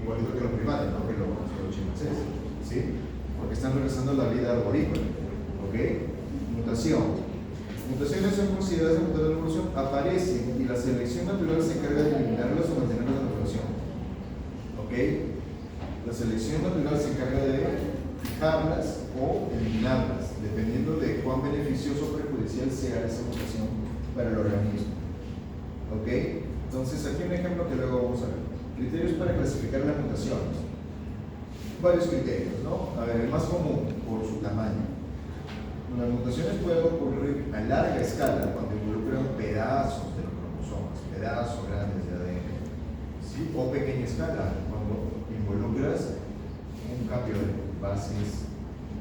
igualito que los primates, no que los chimpancés, ¿sí? Porque están regresando a la vida arborícola, ¿ok? Mutación. Mutaciones son consideradas en la evolución, aparecen y la selección natural se encarga de eliminarlas o mantenerlas en la población. ¿Ok? La selección natural se encarga de fijarlas o eliminarlas, dependiendo de cuán beneficioso o perjudicial sea esa mutación para el organismo. ¿Ok? Entonces, aquí un ejemplo que luego vamos a ver. Criterios para clasificar las mutaciones. Varios criterios, ¿no? A ver, el más común, por su tamaño. Las mutaciones pueden ocurrir a larga escala cuando involucran pedazos de los cromosomas, pedazos grandes de ADN, ¿sí? O pequeña escala, cuando involucras un cambio de bases,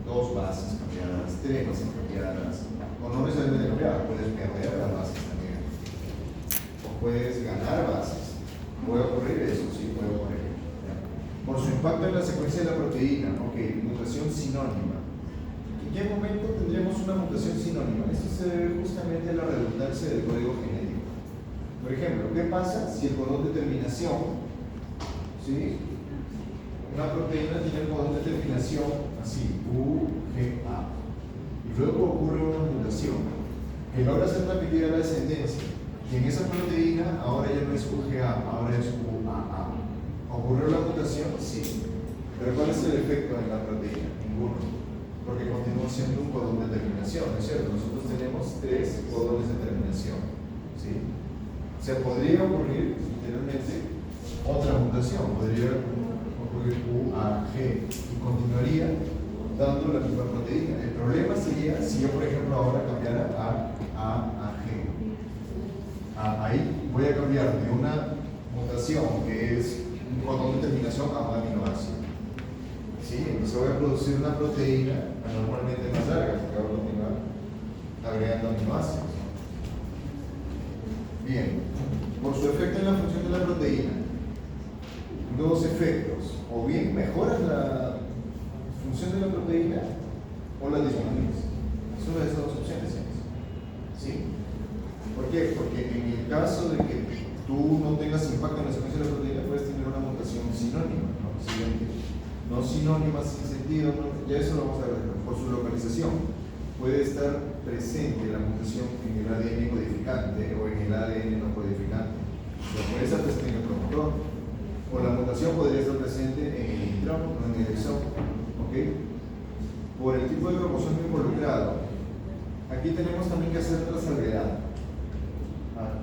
2 bases cambiadas, 3 bases cambiadas, o no necesariamente cambiadas, puedes perder las bases también, o puedes ganar bases. Puede ocurrir eso, sí, puede ocurrir. ¿Ya? Por su impacto en la secuencia de la proteína, ok, mutación sinónima. ¿En qué momento tendremos una mutación sinónima? Esto se debe justamente a la redundancia del código genético. Por ejemplo, ¿qué pasa si el codón de terminación, ¿sí? Una proteína tiene el codón de terminación así, UGA, y luego ocurre una mutación que logra ser transmitida a la descendencia, y en esa proteína ahora ya no es UGA, ahora es UAA. ¿Ocurrió la mutación? Sí. ¿Pero cuál es el efecto en la proteína? Ninguno. Porque continúa siendo un codón de terminación, ¿no es cierto? Nosotros tenemos 3 codones de terminación, ¿sí? O sea, podría ocurrir, literalmente, otra mutación, podría ocurrir UAG y continuaría dando la misma proteína. El problema sería si yo, por ejemplo, ahora cambiara a AAG. Ahí voy a cambiar de una mutación que es un codón de terminación a un aminoácido. Sí, entonces voy a producir una proteína anormalmente más larga, porque voy a continuar agregando aminoácidos. Bien, por su efecto en la función de la proteína, 2 efectos: o bien mejoras la función de la proteína o la disminuyes. Son esas 2 opciones. ¿Sí? ¿Por qué? Porque en el caso de que tú no tengas impacto en la secuencia de la proteína, puedes tener una mutación sinónima, ¿no? Siguiente. No sinónimas sin sentido, ¿no? Ya eso lo vamos a ver por su localización. Puede estar presente la mutación en el ADN codificante o en el ADN no codificante. O puede estar presente en el promotor, o la mutación podría estar presente en el intrón o en el exón. ¿Ok? Por el tipo de cromosoma involucrado. Aquí tenemos también que hacer otra salvedad.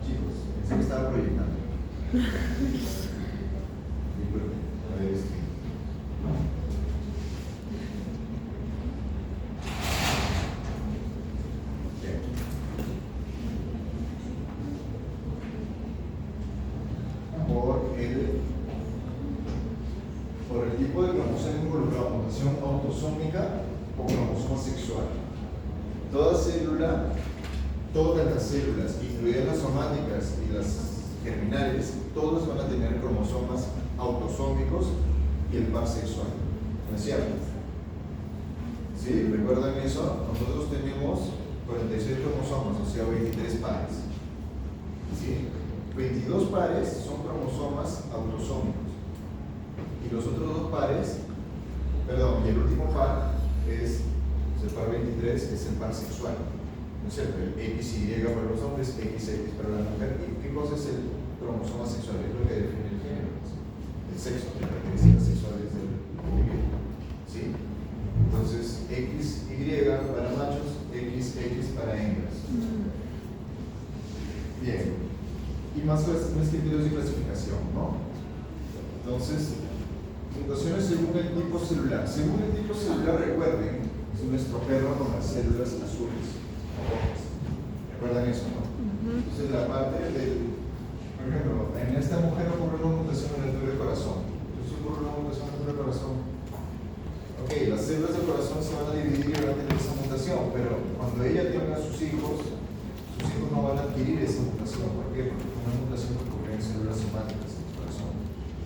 Chicos, pensé que estaba proyectando. Disculpen, a ver esto. Por el tipo de cromosoma involucrado, mutación autosómica o cromosoma sexual. Todas las células, incluidas las somáticas y las germinales, todas van a tener cromosomas autosómicos y el par sexual. ¿No es cierto? ¿Sí? ¿Recuerdan eso? Nosotros tenemos 46 cromosomas, o sea, 23 pares. ¿Sí? 22 pares son cromosomas autosómicos. Y los otros 2 pares, perdón, y el último par es el par 23, que es el par sexual. ¿No es cierto? El XY para los hombres, XX para la mujer. ¿Y qué cosa es el cromosoma sexual? Es lo que define el género. El sexo, las características sexuales del individuo. ¿Sí? Entonces, XY para machos, XX para hembras. Bien. Y más criterios de clasificación, ¿no? Entonces, Mutaciones según el tipo celular. Según el tipo celular, recuerden, es nuestro perro con las células azules. ¿Recuerdan eso, no? Entonces, la parte del, por ejemplo, en esta mujer ocurre una mutación en el tubo del corazón. Entonces, ocurre una mutación en el tubo del corazón. Ok, las células del corazón se van a dividir y van a tener esa mutación, pero cuando ella tenga sus hijos no van a adquirir esa mutación. ¿Por qué? Porque es una mutación que ocurre en células somáticas del corazón.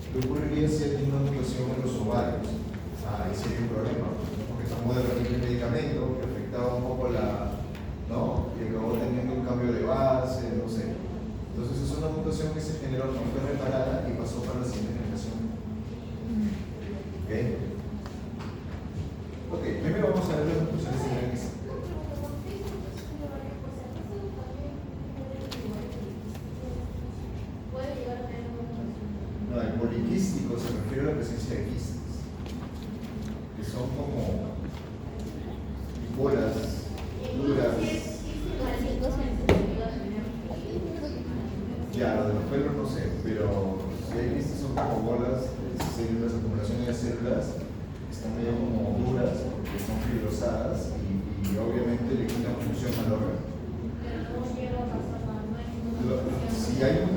¿Qué ocurriría si ella tiene una mutación en los ovarios? Ahí sería un problema, porque tomó de repente un medicamento que afectaba un poco la, ¿no? Y acabó teniendo un cambio de base, no sé. Entonces es una mutación que se generó, no fue reparada y pasó para la siguiente generación. ¿Ok? Ok, primero vamos a ver las mutaciones de la lista. No, el poliquístico se refiere a la presencia de quistes, que son como bolas duras. Ya, lo de los pelos no sé, pero si hay quistes son como bolas de células, acumulación de células, que están medio como duras porque son fibrosadas y obviamente le quitan función al órgano.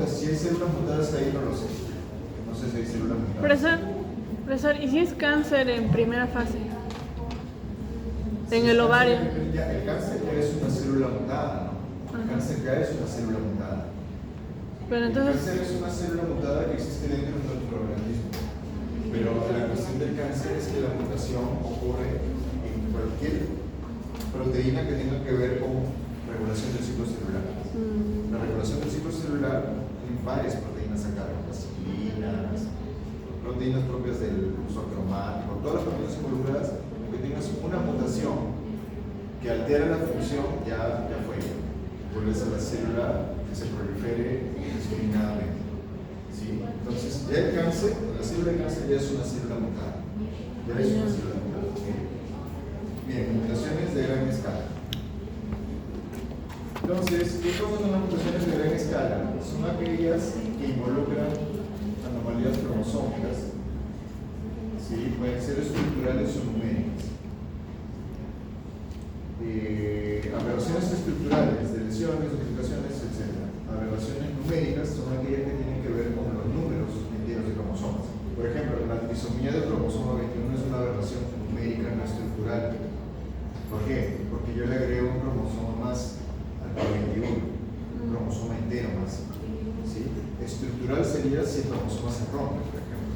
Si hay células mutadas ahí, no lo sé. No sé si hay células mutadas. Profesor, ¿y si es cáncer en primera fase? En el ovario. Ya, el cáncer ya es una célula mutada, ¿no? El cáncer ya es una célula mutada. Pero entonces... El cáncer es una célula mutada que existe dentro de nuestro organismo. Pero la cuestión del cáncer es que la mutación ocurre en cualquier proteína que tenga que ver con regulación del ciclo celular. La regulación del ciclo celular tiene varias proteínas acá, las cilinas, proteínas propias del uso cromático, todas las proteínas involucradas que tengas una mutación que altera la función, ya fue. Vuelves a la célula que se prolifere indiscriminadamente. ¿Sí? Entonces, ya el cáncer, la célula de cáncer ya es una célula mutada. Ya es una célula mutada. ¿Sí? Bien, mutaciones de gran escala. Entonces, ¿qué son las mutaciones de gran escala? Son aquellas que involucran anomalías cromosómicas, ¿sí? Pueden ser estructurales o numéricas. Aberraciones estructurales, de lesiones, duplicaciones, etc. Aberraciones numéricas son aquellas que tienen que ver con los números enteros de cromosomas. Por ejemplo, la trisomía del cromosoma 21 es una aberración numérica no estructural. ¿Por qué? Porque yo le agrego un cromosoma más al 21, un cromosoma entero más. ¿Sí? Estructural sería si el cromosoma se rompe, por ejemplo,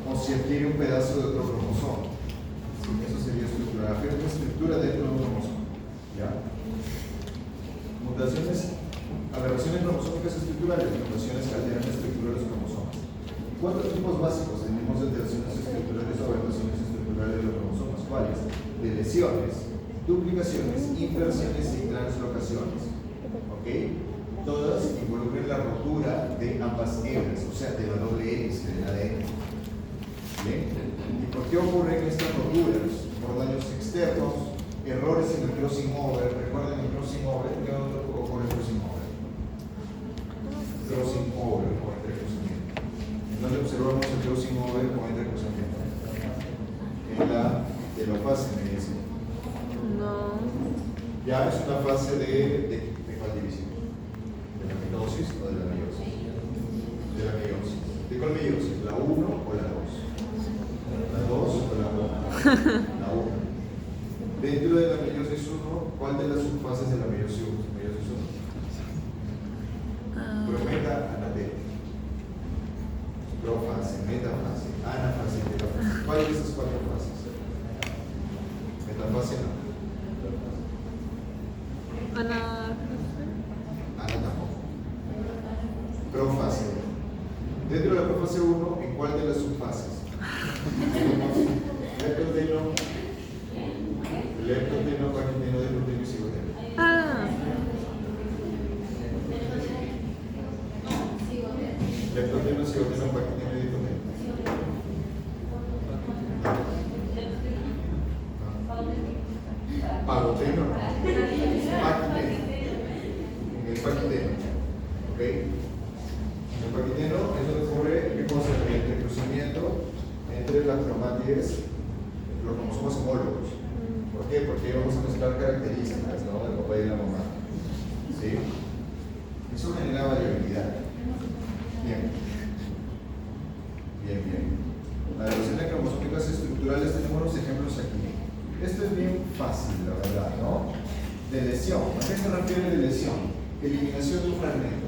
o si adquiere un pedazo de otro cromosoma. ¿Sí? Eso sería estructural. Hacer una estructura dentro de un cromosoma. ¿Ya? Aberraciones cromosómicas estructurales, mutaciones que alteran la estructura de los cromosomas. 4 tipos básicos tenemos de alteraciones estructurales o aberraciones estructurales de los cromosomas. ¿Cuáles? De lesiones, duplicaciones, inversiones y translocaciones. ¿Ok? Todas involucran la rotura de ambas hebras, o sea, de la doble hélice del ADN. ¿Bien? ¿Y por qué ocurren estas roturas? Por daños externos, errores en el crossing over. ¿Recuerden el crossing over? ¿Qué ocurre el crossing over? Crossing over o entrecruzamiento. ¿Dónde observamos el crossing over o entrecruzamiento? En la telofase, me dice. No. Ya es una fase de cuál división? ¿De la mitosis o de la meiosis? De la meiosis. ¿De cuál meiosis? ¿La 1 o la 2? ¿La 2 o la 1? La 1. Dentro de la meiosis 1, ¿cuál de las subfases de la meiosis 1? Prometa, anatema. Profase, metafase, anafase, telofase. ¿Cuál de esas 4 fases? Metafase no. Ana tampoco. Profase. Dentro de la profase 1, ¿en cuál de las subfases? Leptoteno, paquiteno, deproteno y cigoteno. Leptoteno, cigoteno, paquiteno y dipoteno. Pagoteno, paquiteno. En el paquiteno. ¿Ok? En el paquiteno es donde ocurre, ¿qué cosa? El entrecruzamiento y es los cromosomas homólogos. ¿Por qué? Porque vamos a mezclar características, ¿no?, del papá y de la mamá. ¿Sí? Eso genera variabilidad. Bien. Bien, bien. La relación de cromosómicas estructurales, tenemos unos ejemplos aquí. Esto es bien fácil, la verdad, ¿no? De lesión. ¿A qué se refiere de lesión? Eliminación de un fragmento.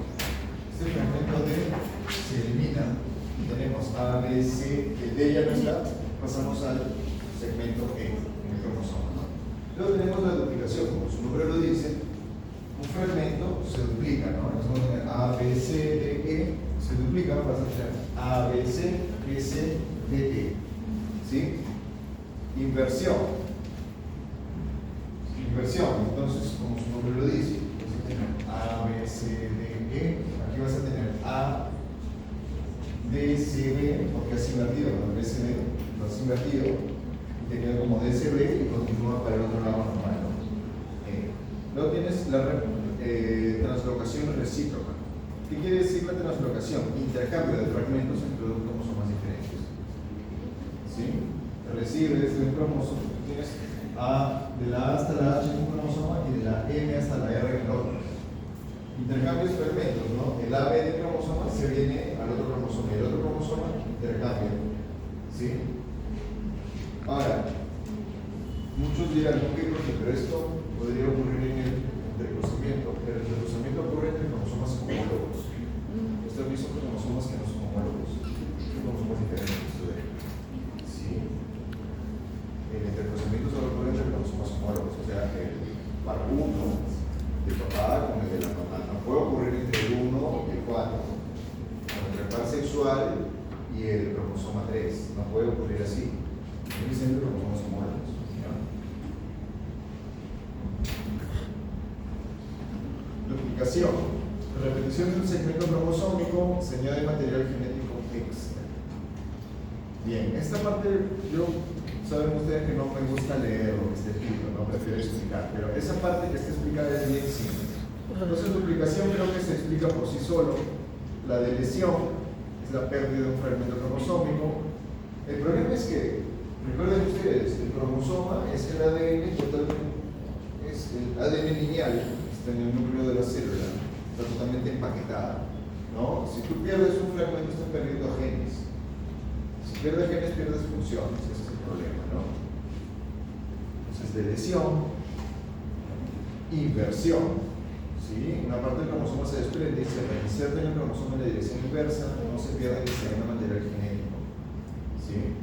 Este fragmento D se elimina y tenemos A, B, C, el D ya no está, pasamos al segmento E en el cromosoma, ¿no? Luego tenemos la duplicación, como su nombre lo dice, un fragmento se duplica, ¿no? Entonces vamos a tener A, B, C, D, E, se duplica, pasa a ser A, B, C, S, D, E. ¿Sí? Inversión. Inversión, entonces, como su nombre lo dice, vas a tener A, B, C, D, E. Aquí vas a tener A, D, C, B, porque has invertido, ¿no? B, C, D, lo has invertido, y te queda como D, C, B y continúa para el otro lado normal, ¿no? Luego tienes la translocación recíproca. ¿Qué quiere decir la translocación? Intercambio de fragmentos entre dos cromosomas diferentes. ¿Sí? Recibes de un cromosoma, tienes de la A hasta la H en un cromosoma y de la M hasta la R en el otro. Intercambios de fragmentos, ¿no? El AB del cromosoma se viene al otro cromosoma y el otro cromosoma intercambia. ¿Sí? Ahora, muchos dirán, ok, profe, pero esto podría ocurrir en el entrecruzamiento, pero el entrecruzamiento ocurre entre cromosomas homólogos. Estos aquí son cromosomas que no son homólogos, son cromosomas diferentes. ¿Sí? El entrecruzamiento solo ocurre entre cromosomas homólogos, o sea, el par 1 del papá con el de la mamá. No puede ocurrir entre el 1 y el 4, entre el par sexual y el cromosoma 3. No puede ocurrir así. Tiene que ser entre cromosomas homólogos. Duplicación. Repetición de un segmento cromosómico se añade material genético extra. Bien, esta parte saben ustedes que no me gusta leer lo que está escrito, no prefiero explicar, pero esa parte que está explicada es bien simple. Entonces, duplicación creo que se explica por sí solo. La de lesión es la pérdida de un fragmento cromosómico. El problema es que, recuerden ustedes, el cromosoma es el ADN totalmente, es el ADN lineal, está en el núcleo de la célula, está totalmente empaquetada, ¿no? Si tú pierdes un fragmento, estás perdiendo genes. Si pierdes genes, pierdes funciones, ese es el problema, ¿no? Entonces, de lesión, inversión, ¿sí? Una parte del cromosoma se desprende y se reinserta en el cromosoma en la dirección inversa, no se pierde ni se gana material genético, ¿sí?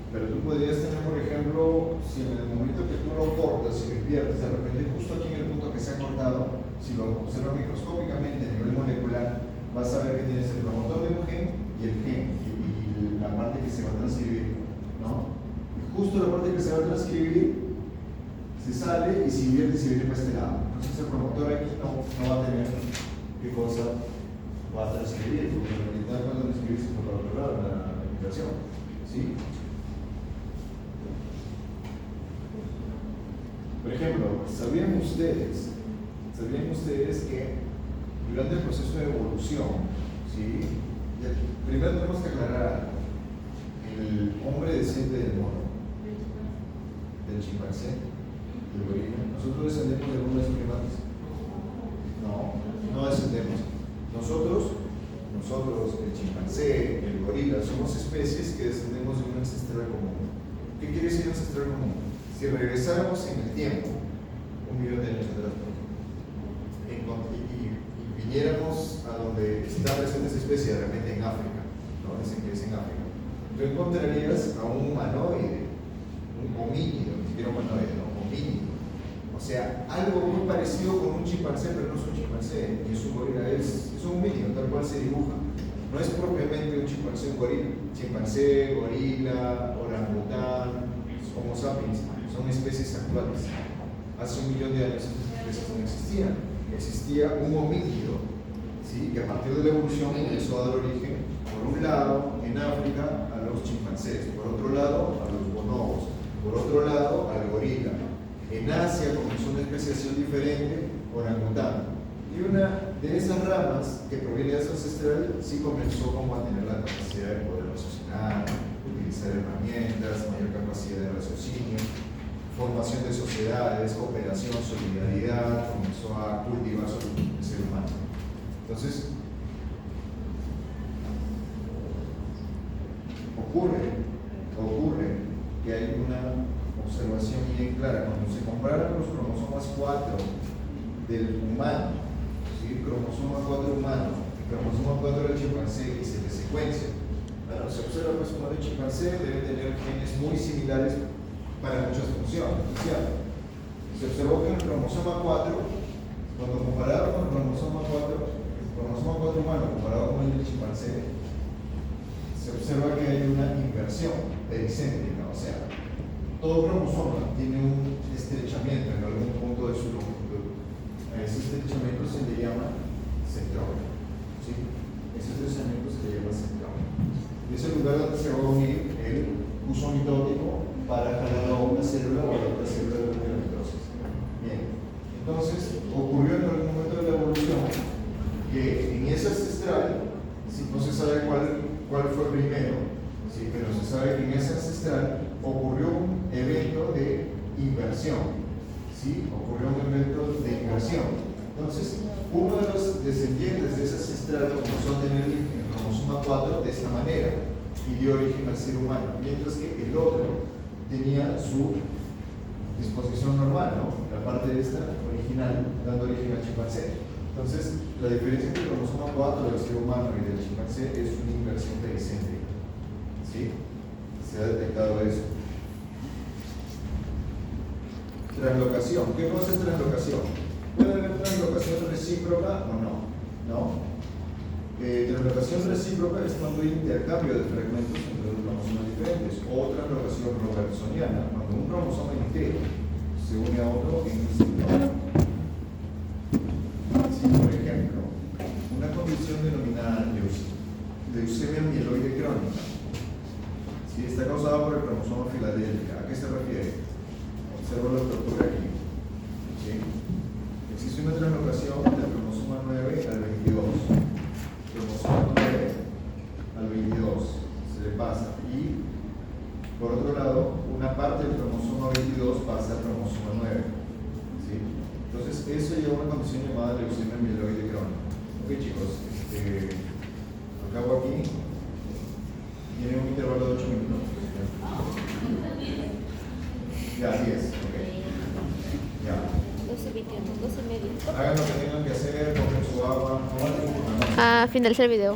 Pero tú podrías tener, por ejemplo, si en el momento que tú lo cortas y lo inviertes, de repente justo aquí en el punto que se ha cortado, si lo observas microscópicamente a nivel molecular, vas a ver que tienes el promotor de un gen y el gen, y la parte que se va a transcribir, ¿no? Y justo la parte que se va a transcribir se sale y se invierte y se viene para este lado. Entonces el promotor aquí no va a tener qué cosa va a transcribir, porque en realidad cuando transcribirse por otro lado la migración, ¿sí? Por ejemplo, ¿sabían ustedes que durante el proceso de evolución, ¿sí? Primero tenemos que aclarar, el hombre desciende del mono, del chimpancé, del gorila. ¿Nosotros descendemos de alguno de esos primates? No descendemos. Nosotros, el chimpancé, el gorila, somos especies que descendemos de un ancestral común. ¿Qué quiere decir ancestral común? Si regresáramos en el tiempo, 1.000.000 de años atrás, y viniéramos a donde está presente esa especie, de repente en África, ¿no? Dicen que es en África, tú encontrarías a un humanoide, un homínido, ni siquiera humanoide, no, homínido. O sea, algo muy parecido con un chimpancé, pero no es un chimpancé, ni es un gorila, es un homínido, tal cual se dibuja. No es propiamente un chimpancé, un gorila. Chimpancé, gorila, orangután, Homo sapiens, son especies actuales. Hace 1.000.000 de años estas especies no existían. Existía un homínido, ¿sí? Que a partir de la evolución empezó a dar origen, por un lado, en África, a los chimpancés, por otro lado, a los bonobos, por otro lado, al gorila. En Asia comenzó una especiación diferente, orangután. Y una de esas ramas que proviene de esa ancestral sí comenzó como a tener la capacidad de poder raciocinar, utilizar el amistades, cooperación, solidaridad, comenzó a cultivar el ser humano. Entonces, ocurre que hay una observación bien clara. Cuando se comparan los cromosomas 4 del humano, ¿sí? Cromosoma 4 humano, cromosoma 4 del chimpancé, y se le secuencia, bueno, se observa pues como el chimpancé debe tener genes muy similares para muchas funciones, ¿cierto? Se observó que en el cromosoma 4, cuando comparado con el cromosoma 4 humano comparado con el del chimpancé, se observa que hay una inversión pericéntrica, o sea, todo cromosoma tiene un estrechamiento en algún punto de su longitud. A ese estrechamiento se le llama centrómero, ¿sí? Ese estrechamiento se le llama centrómero. Es el lugar donde se va a unir el uso mitótico para jalar a una célula o a la otra célula de la mitosis. Bien, entonces ocurrió en algún momento de la evolución que en ese ancestral, si no se sabe cuál fue primero, sí, pero se sabe que en ese ancestral ocurrió un evento de inversión, ¿sí? Ocurrió un evento de inversión. Entonces, uno de los descendientes de ese ancestral comenzó a tener el cromosoma 4 de esta manera y dio origen al ser humano, mientras que el otro tenía su disposición normal, ¿no? La parte de esta original, dando origen al chimpancé. Entonces, la diferencia entre el cromosoma 4 del ser humano y del chimpancé es una inversión pericéntrica, ¿sí? Se ha detectado eso. Translocación. ¿Qué cosa es translocación? ¿Puede haber translocación recíproca o no? ¿No? Translocación recíproca es cuando hay intercambio de fragmentos entre dos cromosomas diferentes, o translocación robertsoniana, cuando un cromosoma entero se une a otro en un síndrome. Si, por ejemplo, una condición denominada leucemia mieloide crónica, si está causada por el cromosoma Filadelfia, ¿a qué se refiere? Observo la estructura aquí. ¿Sí? Existe una translocación del cromosoma 9 al 22. Cromosoma 9 al 22 se le pasa. Y por otro lado, una parte del cromosoma 22 pasa al cromosoma 9. ¿Sí? Entonces, eso lleva a una condición llamada leucemia mieloide crónica. Ok, chicos, acabo aquí. Tiene un intervalo de 8 minutos. Ya, 10, ok. Ya. 12:21, 12:30. Hagan lo que tengan que hacer, cogen su agua, no Finalizar el video.